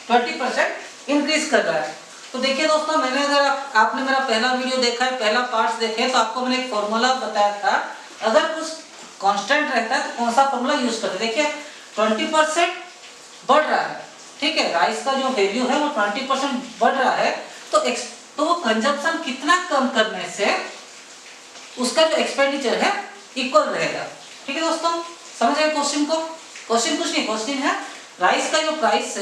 20% इंक्रीज कर रहा है। तो देखिए दोस्तों, मैंने अगर आपने मेरा पहला वीडियो देखा है, पहला पार्ट देखे, तो आपको मैंने एक फॉर्मूला बताया था, अगर कुछ कांस्टेंट रहता है तो कौन सा फॉर्मूला यूज करते। देखिए 20% बढ़ रहा है, ठीक है, राइस का जो वैल्यू है वो 20% बढ़ रहा है, तो वो कंजप्शन कितना कम करने से उसका जो एक्सपेंडिचर है इक्वल रहेगा। ठीक है दोस्तों, समझ गए क्वेश्चन को। क्वेश्चन कुछ नहीं, क्वेश्चन है राइस का जो प्राइस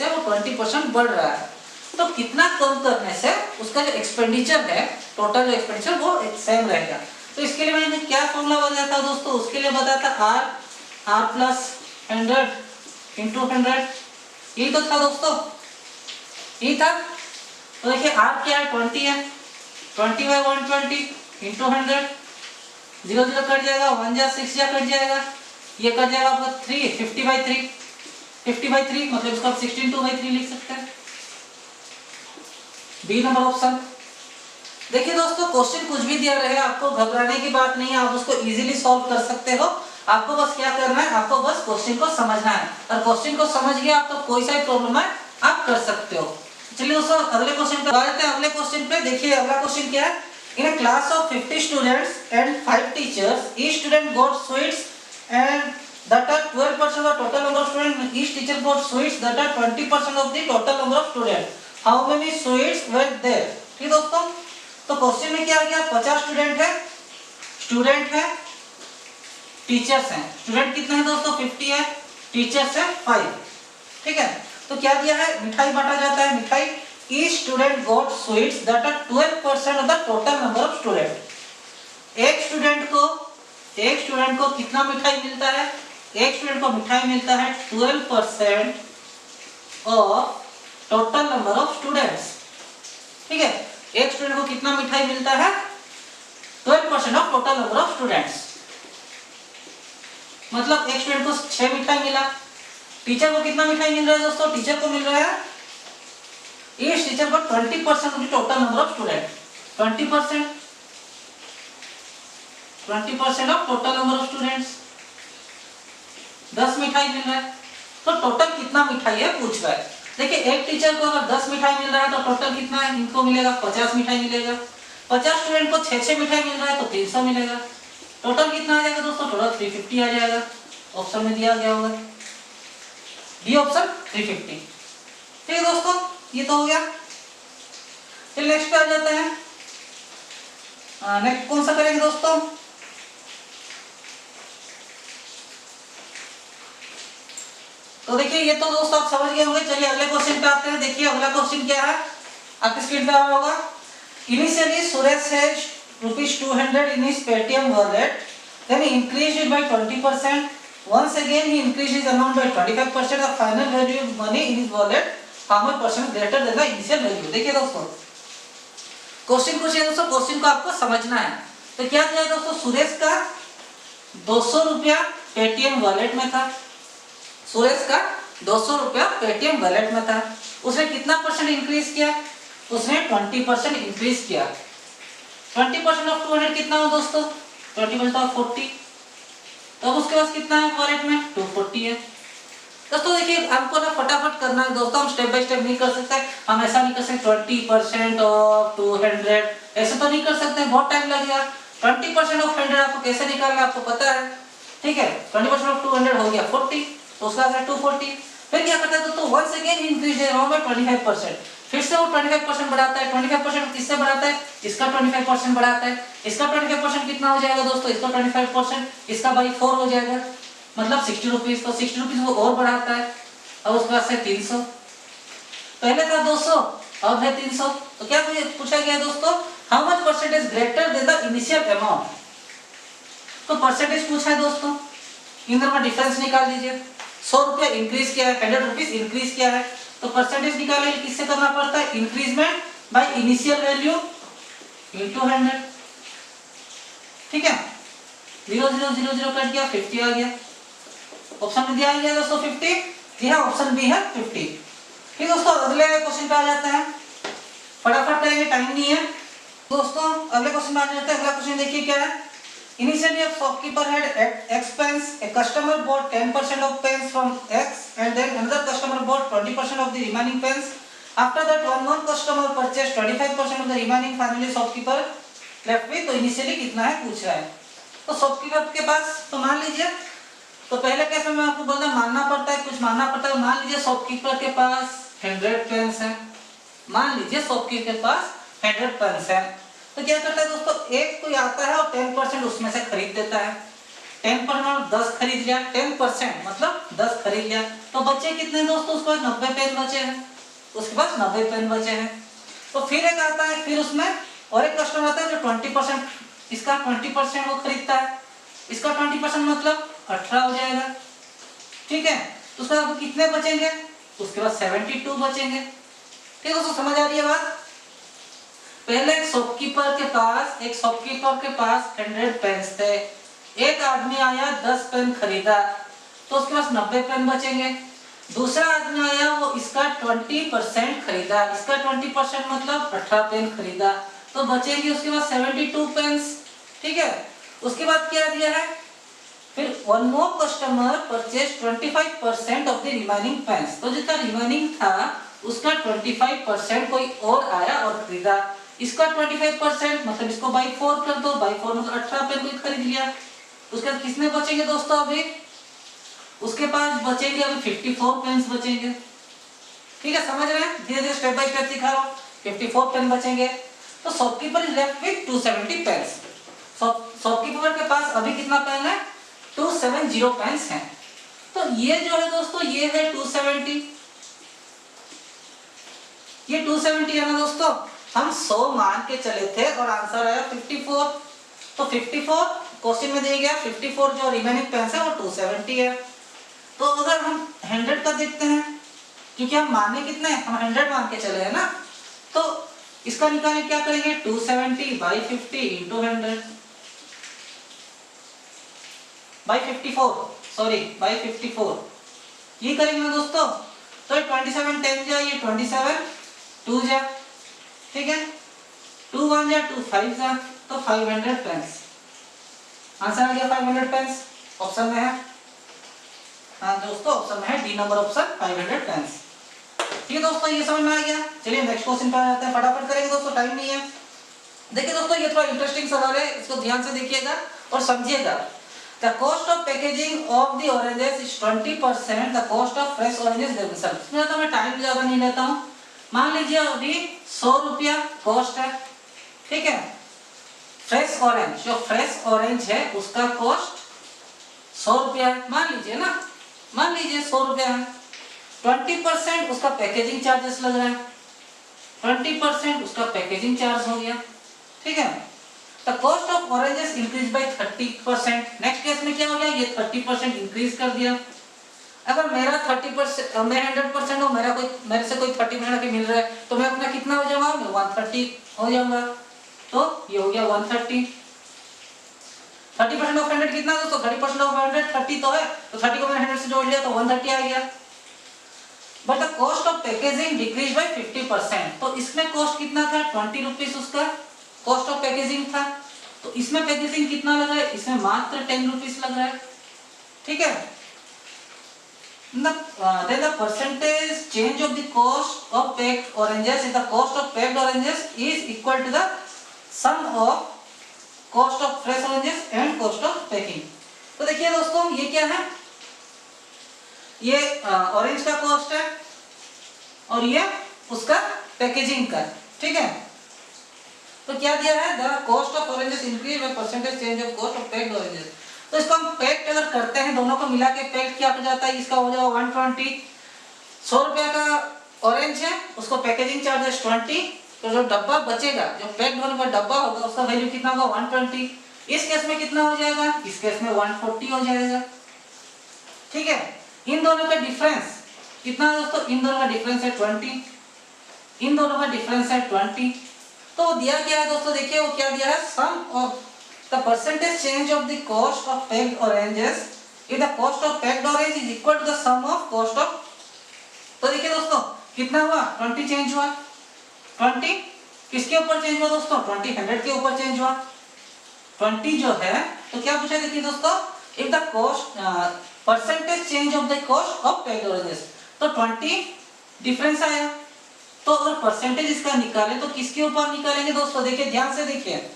है वो 20% बढ़ रहा है, तो कितना कम करने से उसका जो एक्सपेंडिचर है, टोटल जो एक्सपेंडिचर वो सेम रहेगा। तो इसके लिए मैंने क्या फॉर्मूला बताया था दोस्तों, उसके लिए बताया था R प्लस 100 इंटू 100, यही तो था दोस्तों, यही था। तो देखिए R क्या है, 20 है, 20/120 इंटू 100, 0 कट जाएगा, 1 जा 6 जा कट जाएगा, ये कट जाएगा आपका 3, 50/3 मतलब इसको आप 16/3 लिख सकते हैं, बी नंबर ऑप्शन। देखिए दोस्तों, क्वेश्चन कुछ भी दिया रहे, आपको घबराने की बात नहीं है, आप उसको इजीली सॉल्व कर सकते हो। आपको बस क्या करना है, आपको बस क्वेश्चन को समझना है, और क्वेश्चन को समझ गया आप तो कोई सा भी प्रॉब्लम है आप कर सकते हो। चलिए दोस्तों अगले क्वेश्चन पे आते हैं। अगले क्वेश्चन पे देखिए, अगला क्वेश्चन क्या है, in a class of 50 students and 5 teachers, each student got sweets and that are 12% of the total number of students, each teacher got sweets that are 20% of the total number of students. How many sweets were there? ठीक दोस्तों, तो question में क्या आ गया, 50 student है, teachers हैं। Student कितने हैं दोस्तों? 50 है, टीचर्स है 5। ठीक है, तो क्या दिया है? मिठाई बांटा जाता है। मिठाई each student got sweets that are 12% of the total number of student. एक स्टूडेंट को कितना मिठाई मिलता है? एक स्टूडेंट को मिठाई मिलता है 12% of total number of students. ठीक है, एक स्टूडेंट को कितना मिठाई मिलता है? 12% of total number of students. मतलब एक स्टूडेंट को 6 मिठाई मिला। टीचर को कितना मिठाई मिल रहा है दोस्तों? टीचर को मिल रहा है, इस टीचर को 20% of the total number of student. 20% of total number of students, 10 मिठाई मिल रहा है। तो टोटल कितना मिठाई है पूछ रहा है। देखिए, एक टीचर को अगर 10 मिठाई मिल रहा है तो टोटल कितना है? इनको मिलेगा 50 मिठाई मिलेगा। 50 स्टूडेंट को 6 मिठाई मिल रहा है तो 300 मिलेगा। टोटल कितना आ जाएगा दोस्तों? टोटल 350 आ जाएगा। ऑप्शन में दिया गया होगा डी ऑप्शन 350। ठीक है दोस्तों, ये तो हो गया। चलिए नेक्स्ट पे आ जाते हैं। नेक्स्ट कौन सा करेंगे दोस्तों? तो देखिए, ये तो दोस्तों आप समझ गए होंगे। चलिए अगले क्वेश्चन पे आते हैं। देखिए अगला क्वेश्चन क्या है, आपकी स्क्रीन पे आ रहा होगा। Initially Suresh has ₹200 in his Paytm wallet, then he increased it by 20%. Once again he increased his amount by 25%. The final value of money in his wallet, how much percent greater than the initial value? देखिए दोस्तों, question कुछ है दोस्तों, question को आपको समझना है। तो क्या दिया है दोस्तों? सुरेश का 200 रुपया पेटीएम वॉलेट में था। सुरेश का 200 रुपया पेटीएम वॉलेट में था। उसने कितना परसेंट इंक्रीज किया? उसने 20% इंक्रीज किया। 20% ऑफ 200 कितना हो दोस्तों? 20% ऑफ 40। तो अब उसके पास कितना है वॉलेट में? 240 है। दोस्तों देखिए, हमको ना फटाफट करना है दोस्तों, हम स्टेप बाय स्टेप नहीं कर सकते। हम ऐसा नहीं कर सकते 20% ऑफ 200, ऐसे तो नहीं कर सकते, बहुत टाइम लगेगा। 20% ऑफ 100 आपको कैसे निकालना है आपको पता है। ठीक है, 20% ऑफ 200 हो गया 40, तो उसका आंसर 240। फिर क्या करता है दोस्तों? Once again increase the amount by 25%। फिर से वो 25% बढ़ाता है। 25% किससे बढ़ाता है? इसका 25% बढ़ाता है। इसका 25% कितना हो जाएगा दोस्तों? इसका 25%, इसका बाई 4 हो जाएगा, मतलब 60 रुपीज। तो 60 रुपीज वो और बढ़ाता है। अब उसके पास है 300। पहले था 200, अब है 300। तो क्या पूछा गया दोस्तों? How much percentage greater than the initial amount. तो परसेंटेज पूछा है दोस्तों, इन दोनों में डिफरेंस निकाल दीजिए। 100 रुपया इंक्रीज किया है, 100 रुपीज इंक्रीज किया है, तो परसेंटेज निकालने के लिए किससे करना पड़ता है? Increment by initial value into 100। ठीक है, 0 0 0 0 कट गया, 50 आ गया। ऑप्शन में दिया गया दोस्तों 50। जी हाँ, ऑप्शन बी है 50। ठीक दोस्तों, अगले क्वेश्चन पे आ जाते हैं। फटाफट करेंगे, टाइम नहीं है दोस्तों। अगले क्वेश्चन पे आ जाते हैं। अगला क्वेश्चन देखिए क्या है। Initially, a shopkeeper had X pens. A customer bought 10% of pens from X, and then another customer bought 20% of the remaining pens. After that, one more customer purchased 25% of the remaining. Finally, shopkeeper left with. तो initially कितना है पूछ रहा है। तो shopkeeper के पास, तो मान लीजिए, तो पहले कैसे मैं आपको बोलता मानना पड़ता है, कुछ मानना पड़ता है। मान लीजिए शॉपकीपर के पास 100 पेन्स है। मान लीजिए शॉपकीपर के पास 100 पेन्स है। तो क्या करता है दोस्तों? एक कोई आता है और 10% उसमें से खरीद देता है। 10% और 10 खरीद लिया, 10% मतलब 10 खरीद लिया, तो बचे कितने दोस्तों? उसके पास 90 पेन बचे हैं। उसके पास 90 पेन बचे हैं। तो फिर एक आता है, फिर उसमें और एक कस्टमर आता है जो 20%, इसका 20% वो खरीदता है। इसका 20% मतलब 18 हो जाएगा। ठीक है, तो उसके बाद कितने बचेंगे? उसके बाद 72 बचेंगे। ठीक है दोस्तों, समझ आ रही है बात? पहले एक शॉपकीपर के पास 100 पेन्स थे। एक आदमी आया 10 पेन खरीदा, तो उसके पास 90 पेन बचेंगे। दूसरा आदमी आया, वो इसका 20% खरीदा, इसका 20% मतलब 18 पेन खरीदा, तो बचेंगे उसके पास 72 पेन्स। ठीक है, उसके बाद क्या दिया है? फिर one more customer purchase 25% of the remaining pens. तो जितना रिमेनिंग था उसका 25% कोई और आया और खरीदा। इसका 25% मतलब इसको बाई 4 कर दो, बाई 4 मतलब 18 पेन कोई खरीद लिया। उसके बाद किसने बचेंगे दोस्तों? अभी उसके पास बचेंगे अभी 54 पेन्स बचेंगे। ठीक है, समझ रहे हैं? धीरे धीरे स्टेप बाय स्टेप सिखा रहा हूं। 54 पेन बचेंगे, तो shopkeeper is left with 270 pens. Shopkeeper के पास अभी कितना पेन है? 270 पेंस हैं। तो ये जो है दोस्तों ये है 270, ये 270 है ना दोस्तों। हम 100 मान के चले थे और आंसर आया 54। तो 54 क्वेश्चन में दिया गया 54 जो रिमेनिंग पेंस है वो 270 है। तो अगर हम 100 का देखते हैं, क्योंकि हम माने कितने हम 100 मान के चले हैं ना, तो इसका निकाले क्या करेंगे 270 by 50 into 100 by 54, sorry by 54 ये करेंगे ना दोस्तों। तो 27 10 जा, ये 27 2 जा, ठीक है 2 1 जा 2 5 जा, तो 500 पेंस आंसर आ गया 500 पेंस ऑप्शन में है। हाँ दोस्तों ऑप्शन में है डी नंबर ऑप्शन 500 पेंस। ठीक है दोस्तों ये समझ में आ गया। चलिए नेक्स्ट क्वेश्चन पर आते हैं, फटाफट करेंगे दोस्तों टाइम नहीं है। देखिए दोस्तों ये थोड़ा इंटरेस्टिंग सवाल है, इसको ध्यान से देखिएगा और समझिएगा। The cost of packaging of the oranges is 20% the cost of fresh oranges themselves। इसमें तो मैं टाइम ज्यादा नहीं लेता हूँ। मान लीजिए अभी 100 रुपया कॉस्ट है, ठीक है। फ्रेश ऑरेंज, जो फ्रेश ऑरेंज है उसका कॉस्ट 100 रुपया है, मान लीजिए ना, मान लीजिए 100 रुपया है। 20% उसका पैकेजिंग चार्जेस लग रहा है, 20% उसका पैकेजिंग चार्ज हो गया, ठीक है। The cost of oranges increased by 30%। Next case में क्या हो गया, ये 30% इंक्रीज कर दिया। अगर मेरा 30% मैं 100% हूँ, मेरे से कोई 30% के मिल रहा है, तो मैं अपना कितना हो जाऊंगा, मैं 130 हो जाऊंगा। तो ये हो गया 130। 30% ऑफ 100 कितना है दोस्तों, 30% ऑफ 100 30 तो है, तो 30 को मैंने 100 से जोड़ लिया तो 130 आ गया। But the cost of packaging decrease by 50%। तो इसमें कॉस्ट कितना था 20 रुपीस उसका कॉस्ट ऑफ पैकेजिंग था, तो इसमें पैकेजिंग कितना लग रहा है, इसमें मात्र 10 रुपीस लग रहा है, ठीक है। Then the percentage change of the cost of packed oranges is the cost of packed oranges is equal to the sum of cost of fresh oranges and cost of packing। तो देखिए दोस्तों ये क्या है, ये ऑरेंज का cost है और ये उसका पैकेजिंग का, ठीक है। तो क्या दिया है, the cost of oranges increase by percentage change of cost of packed oranges. तो इसको हम पैक्ड अगर करते हैं, दोनों को मिला के पैक्ड क्या हो जाता है, इसका हो जाएगा 120। 100 रुपया का ऑरेंज है, उसको पैकेजिंग चार्जेस 20, तो जो डब्बा बचेगा, जो पैक्ड होने का डब्बा होगा उसका वैल्यू कितना होगा 120। इस केस में कितना हो जाएगा, इस केस में 140 हो जाएगा, ठीक है। इन दोनों का डिफरेंस कितना है दोस्तों, इन दोनों का डिफरेंस है 20, इन दोनों का डिफरेंस है 20। तो दिया क्या है दोस्तों, देखिए वो क्या दिया है, sum of the percentage change of the cost of packed oranges if the cost of packed orange is equal to the sum of cost of. तो देखिए दोस्तों कितना हुआ, 20 चेंज हुआ। 20 किसके ऊपर चेंज हुआ दोस्तों, 20 100 के ऊपर चेंज हुआ। 20 जो है तो क्या पूछा, देखिए दोस्तों if the cost percentage change of the cost of packed oranges, तो 20 डिफरेंस आया। तो अगर परसेंटेज इसका निकालें तो किसके ऊपर निकालेंगे दोस्तों, देखिए ध्यान से देखिए,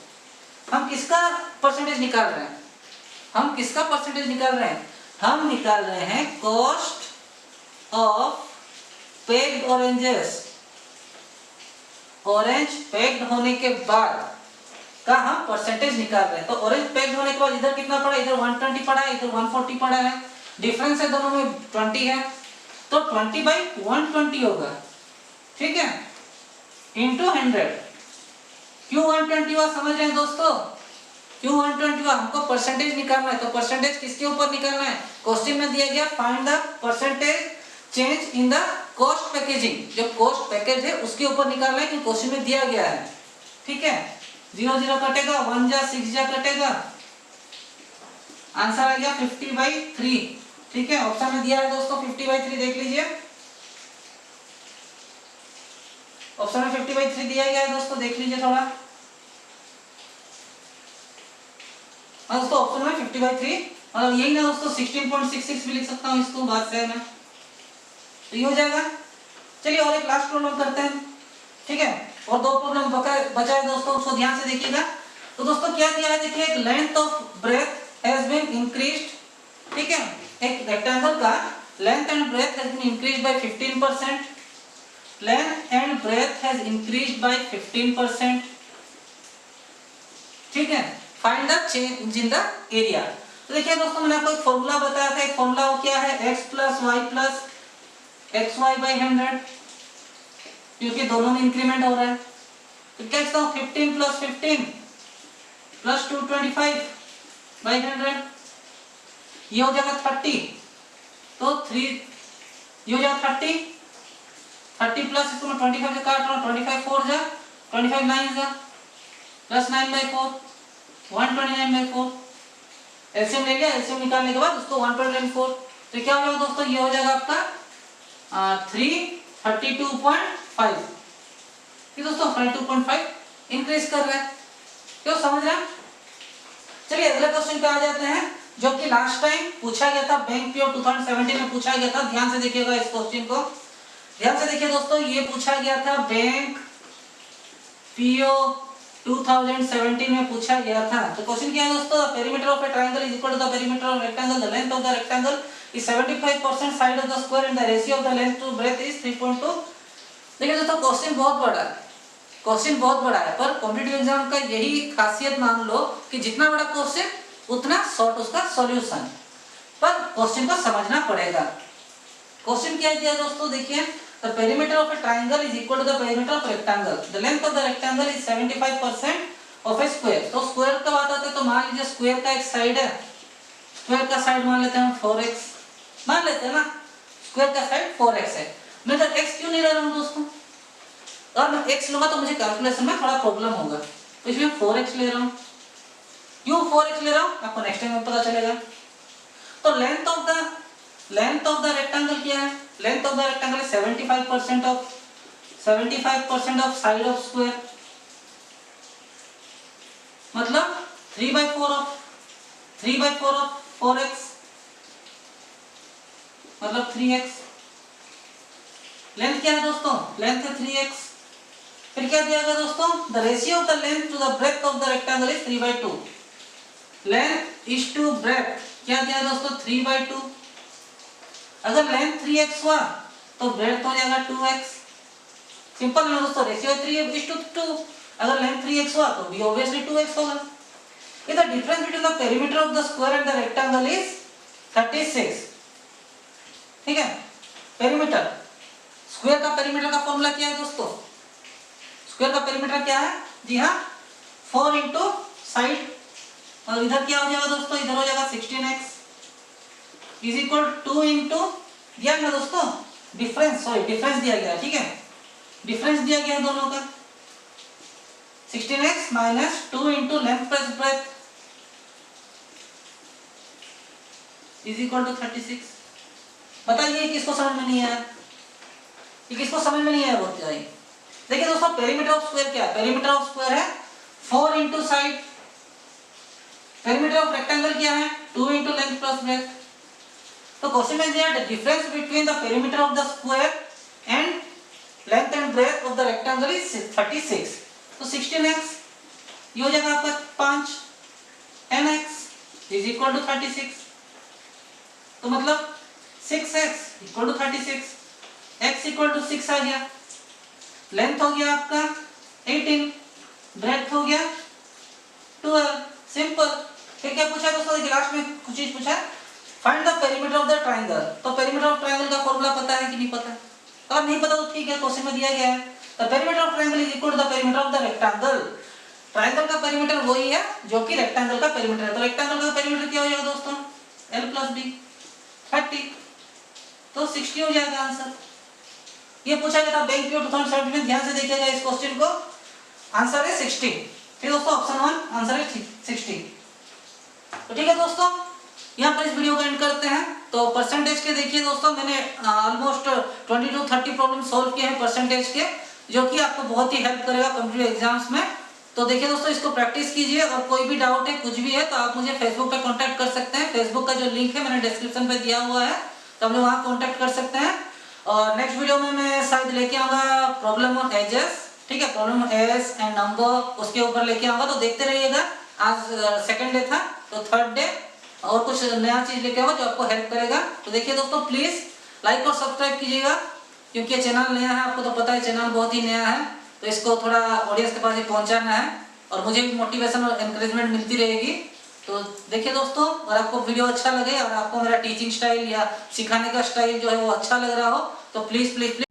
हम किसका परसेंटेज निकाल रहे हैं, हम किसका परसेंटेज निकाल रहे हैं, हम निकाल रहे हैं cost of packed oranges. Orange packed होने के बाद का हम परसेंटेज निकाल रहे हैं। तो ऑरेंज पैक्ड होने के बाद इधर कितना पड़ा, इधर 120 पड़ा है, इधर 140 पड़ा है, डिफरेंस है दोनों में 20 है, तो 20/120 होगा, ठीक है, इंटू 100। क्यों 120 हुआ समझ रहे हैं दोस्तों, क्यों 120 हुआ, हमको परसेंटेज निकालना है। तो परसेंटेज किसके ऊपर निकालना है, क्वेश्चन में दिया गया find the percentage change in the cost packaging, जो कॉस्ट पैकेज है उसके ऊपर निकालना है, कि क्वेश्चन में दिया गया है, ठीक है। 0 0 कटेगा, 1 जा 6 जा कटेगा, आंसर आ गया 50/3, ठीक है। ऑप्शन में दिया है दोस्तों 50/3, देख लीजिए ऑप्शन में 50/3 दिया गया है दोस्तों, देख लीजिए थोड़ा। हाँ दोस्तों ऑप्शन में 50/3, मतलब यही ना दोस्तों 16.66 भी लिख सकता हूँ इसको, बात से मैं, तो ये हो जाएगा। चलिए और एक लास्ट प्रॉब्लम करते हैं, ठीक है, और 2 प्रॉब्लम बचा है दोस्तों, उसको ध्यान से देखिएगा। तो दोस्तों क्या दिया है, देखिए एक length of breadth has been increased, ठीक है, एक रेक्टेंगल का length and breadth has been increased by 15%, length and breadth has increased by 15%, ठीक है। Find the change in the area. तो देखिए दोस्तों मैंने आपको एक फॉर्मूला बताया था, एक फॉर्मूला वो क्या है, x plus Y plus X Y by 100, क्योंकि दोनों में इंक्रीमेंट हो रहा है। तो क्या लिखता हूँ 15 प्लस 15 प्लस 225 बाई 100, ये हो जाएगा 30। तो 3 ये हो जाएगा 30 प्लस इसको मैं 25 से काट रहा हूँ, 25 4 जा 25 9 जा प्लस 9 बाई 4 129 बाई 4। एलसीएम ले लिया, एलसीएम निकालने के बाद उसको 1.94, तो क्या हो जाएगा दोस्तों, ये हो जाएगा आपका 332.5। ये दोस्तों 32.5 इंक्रीज कर रहा है, क्यों समझ रहे हैं। चलिए अगले क्वेश्चन पे आ जाते हैं, जो कि लास्ट टाइम पूछा गया था, बैंक पीओ 2017 में पूछा गया था। ध्यान से देखिएगा इस क्वेश्चन को, ध्यान से देखिए दोस्तों। ये पूछा गया था बैंक पीओ 2017 में पूछा गया था। तो क्वेश्चन क्या है दोस्तों, perimeter of a triangle is equal to the perimeter of rectangle, the length of the rectangle is 75% side of the square and the ratio of the length to breadth is 3.2। देखिए दोस्तों question बहुत बड़ा है, question बहुत बड़ा है, पर competitive exam का यही खासियत मान लो कि जितना बड़ा क्वेश्चन उतना शॉर्ट उसका सॉल्यूशन, पर क्वेश्चन को समझना पड़ेगा। क्वेश्चन क्या दिया दोस्तों, देखिए the perimeter of a triangle is equal to the perimeter of rectangle, the length of the rectangle is 75% of a square। तो स्क्वायर का बात आते तो मान लीजिए स्क्वायर का एक साइड है, स्क्वायर का साइड मान लेते हैं 4x, मान लेते हैं ना, स्क्वायर का साइड 4x है। मैं तो x क्यों नहीं ले रहा हूँ दोस्तों, और मैं x लूंगा तो मुझे कैलकुलेशन में थोड़ा प्रॉब्लम होगा, तो इसलिए 4x ले रहा हूँ। क्यों 4x ले रहा हूँ आपको नेक्स्ट टाइम में पता चलेगा। तो लेंथ ऑफ द रेक्टेंगल क्या है, length of the rectangle is 75% of side of square, मतलब 3/4 ऑफ 4x, मतलब 3x। लेंथ क्या है दोस्तों, लेंथ है 3x। फिर क्या दिया गया दोस्तों, the ratio of the length to the breadth of the rectangle is 3/2। Length is to breadth क्या दिया दोस्तों, 3/2। अगर लेंथ 3x हुआ तो ब्रेथ हो जाएगा 2x। सिंपल है दोस्तों, रेशियो 3:2। अगर लेंथ 3x हुआ तो भी ऑब्वियसली 2x होगा। If the difference between the perimeter of the square and the rectangle is 36, ठीक है। पेरीमीटर, स्क्वायर का पेरीमीटर का फॉर्मूला क्या है दोस्तों, स्क्वायर का पेरीमीटर क्या है, जी हाँ 4 इंटू साइड, और इधर क्या हो जाएगा दोस्तों, इधर हो जाएगा 16x इज इक्वल 2 इंटू दिया गया दोस्तों, डिफरेंस डिफरेंस दिया गया, ठीक है, डिफरेंस दिया गया है दोनों का, 16x minus 2 into length plus breadth is equal to 36। बताइए किसको समझ में नहीं आया, ये किसको समझ में नहीं आया बोलते हैं। देखिए दोस्तों पेरीमीटर ऑफ स्क्वायर क्या है, पेरीमीटर ऑफ स्क्वायर है 4 into side, perimeter of rectangle क्या है 2 इंटू लेंथ प्लस ब्रेथ। तो क्वेश्चन में दिया है difference between the perimeter of the square and length and breadth of the rectangle is 36। तो 16x ये हो जाएगा आपका 5, 10x इज इक्वल टू 36, तो मतलब 6x equal to 36, x equal to 6 आ गया, लेंथ हो गया आपका 18, ब्रेथ हो गया 12, सिंपल। फिर क्या पूछा दोस्तों, लास्ट में कुछ चीज पूछा, find the perimeter of the triangle. तो पेरीमीटर ऑफ ट्रायंगल का फॉर्मूला पता है कि नहीं पता, अगर नहीं पता तो ठीक है, क्वेश्चन में दिया गया है the perimeter of triangle is equal to the perimeter of the rectangle. Triangle का पेरीमीटर वही है जो कि रेक्टेंगल का पेरीमीटर है, तो रेक्टेंगल का पेरीमीटर क्या हो जाएगा दोस्तों, l + b 30, तो 60 हो जाएगा आंसर। ये पूछा गया था बैंक पीओ 2017 में, ध्यान से देखिएगा इस क्वेश्चन को, आंसर है 60। फिर दोस्तों ऑप्शन 1 आंसर है 60। तो ठीक है दोस्तों, यहाँ पर इस वीडियो को एंड करते हैं। तो परसेंटेज के देखिए दोस्तों, मैंने ऑलमोस्ट 20 to 30 प्रॉब्लम सॉल्व किए हैं परसेंटेज के, जो कि आपको बहुत ही हेल्प करेगा कॉम्पिटिटिव एग्जाम्स में। तो देखिए दोस्तों इसको प्रैक्टिस कीजिए, और कोई भी डाउट है कुछ भी है तो आप मुझे फेसबुक पे कांटेक्ट कर सकते हैं। फेसबुक का जो लिंक है मैंने डिस्क्रिप्शन पे दिया हुआ है, तो आप लोग वहाँ कांटेक्ट कर सकते हैं। और नेक्स्ट वीडियो में मैं शायद लेके आऊँगा प्रॉब्लम ऑन एजेस, ठीक है, प्रॉब्लम एज एंड नंबर उसके ऊपर लेके आऊँगा, तो देखते रहिएगा। आज सेकेंड डे था, तो थर्ड डे और कुछ नया चीज लेके आओ जो आपको हेल्प करेगा। तो देखिए दोस्तों प्लीज लाइक और सब्सक्राइब कीजिएगा, क्योंकि ये चैनल नया है, आपको तो पता है चैनल बहुत ही नया है, तो इसको थोड़ा ऑडियंस के पास ही पहुंचाना है, और मुझे भी मोटिवेशन और एनकरेजमेंट मिलती रहेगी। तो देखिए दोस्तों, अगर आपको वीडियो अच्छा लगे और आपको मेरा टीचिंग स्टाइल या सिखाने का स्टाइल जो है वो अच्छा लग रहा हो तो प्लीज़ प्लीज़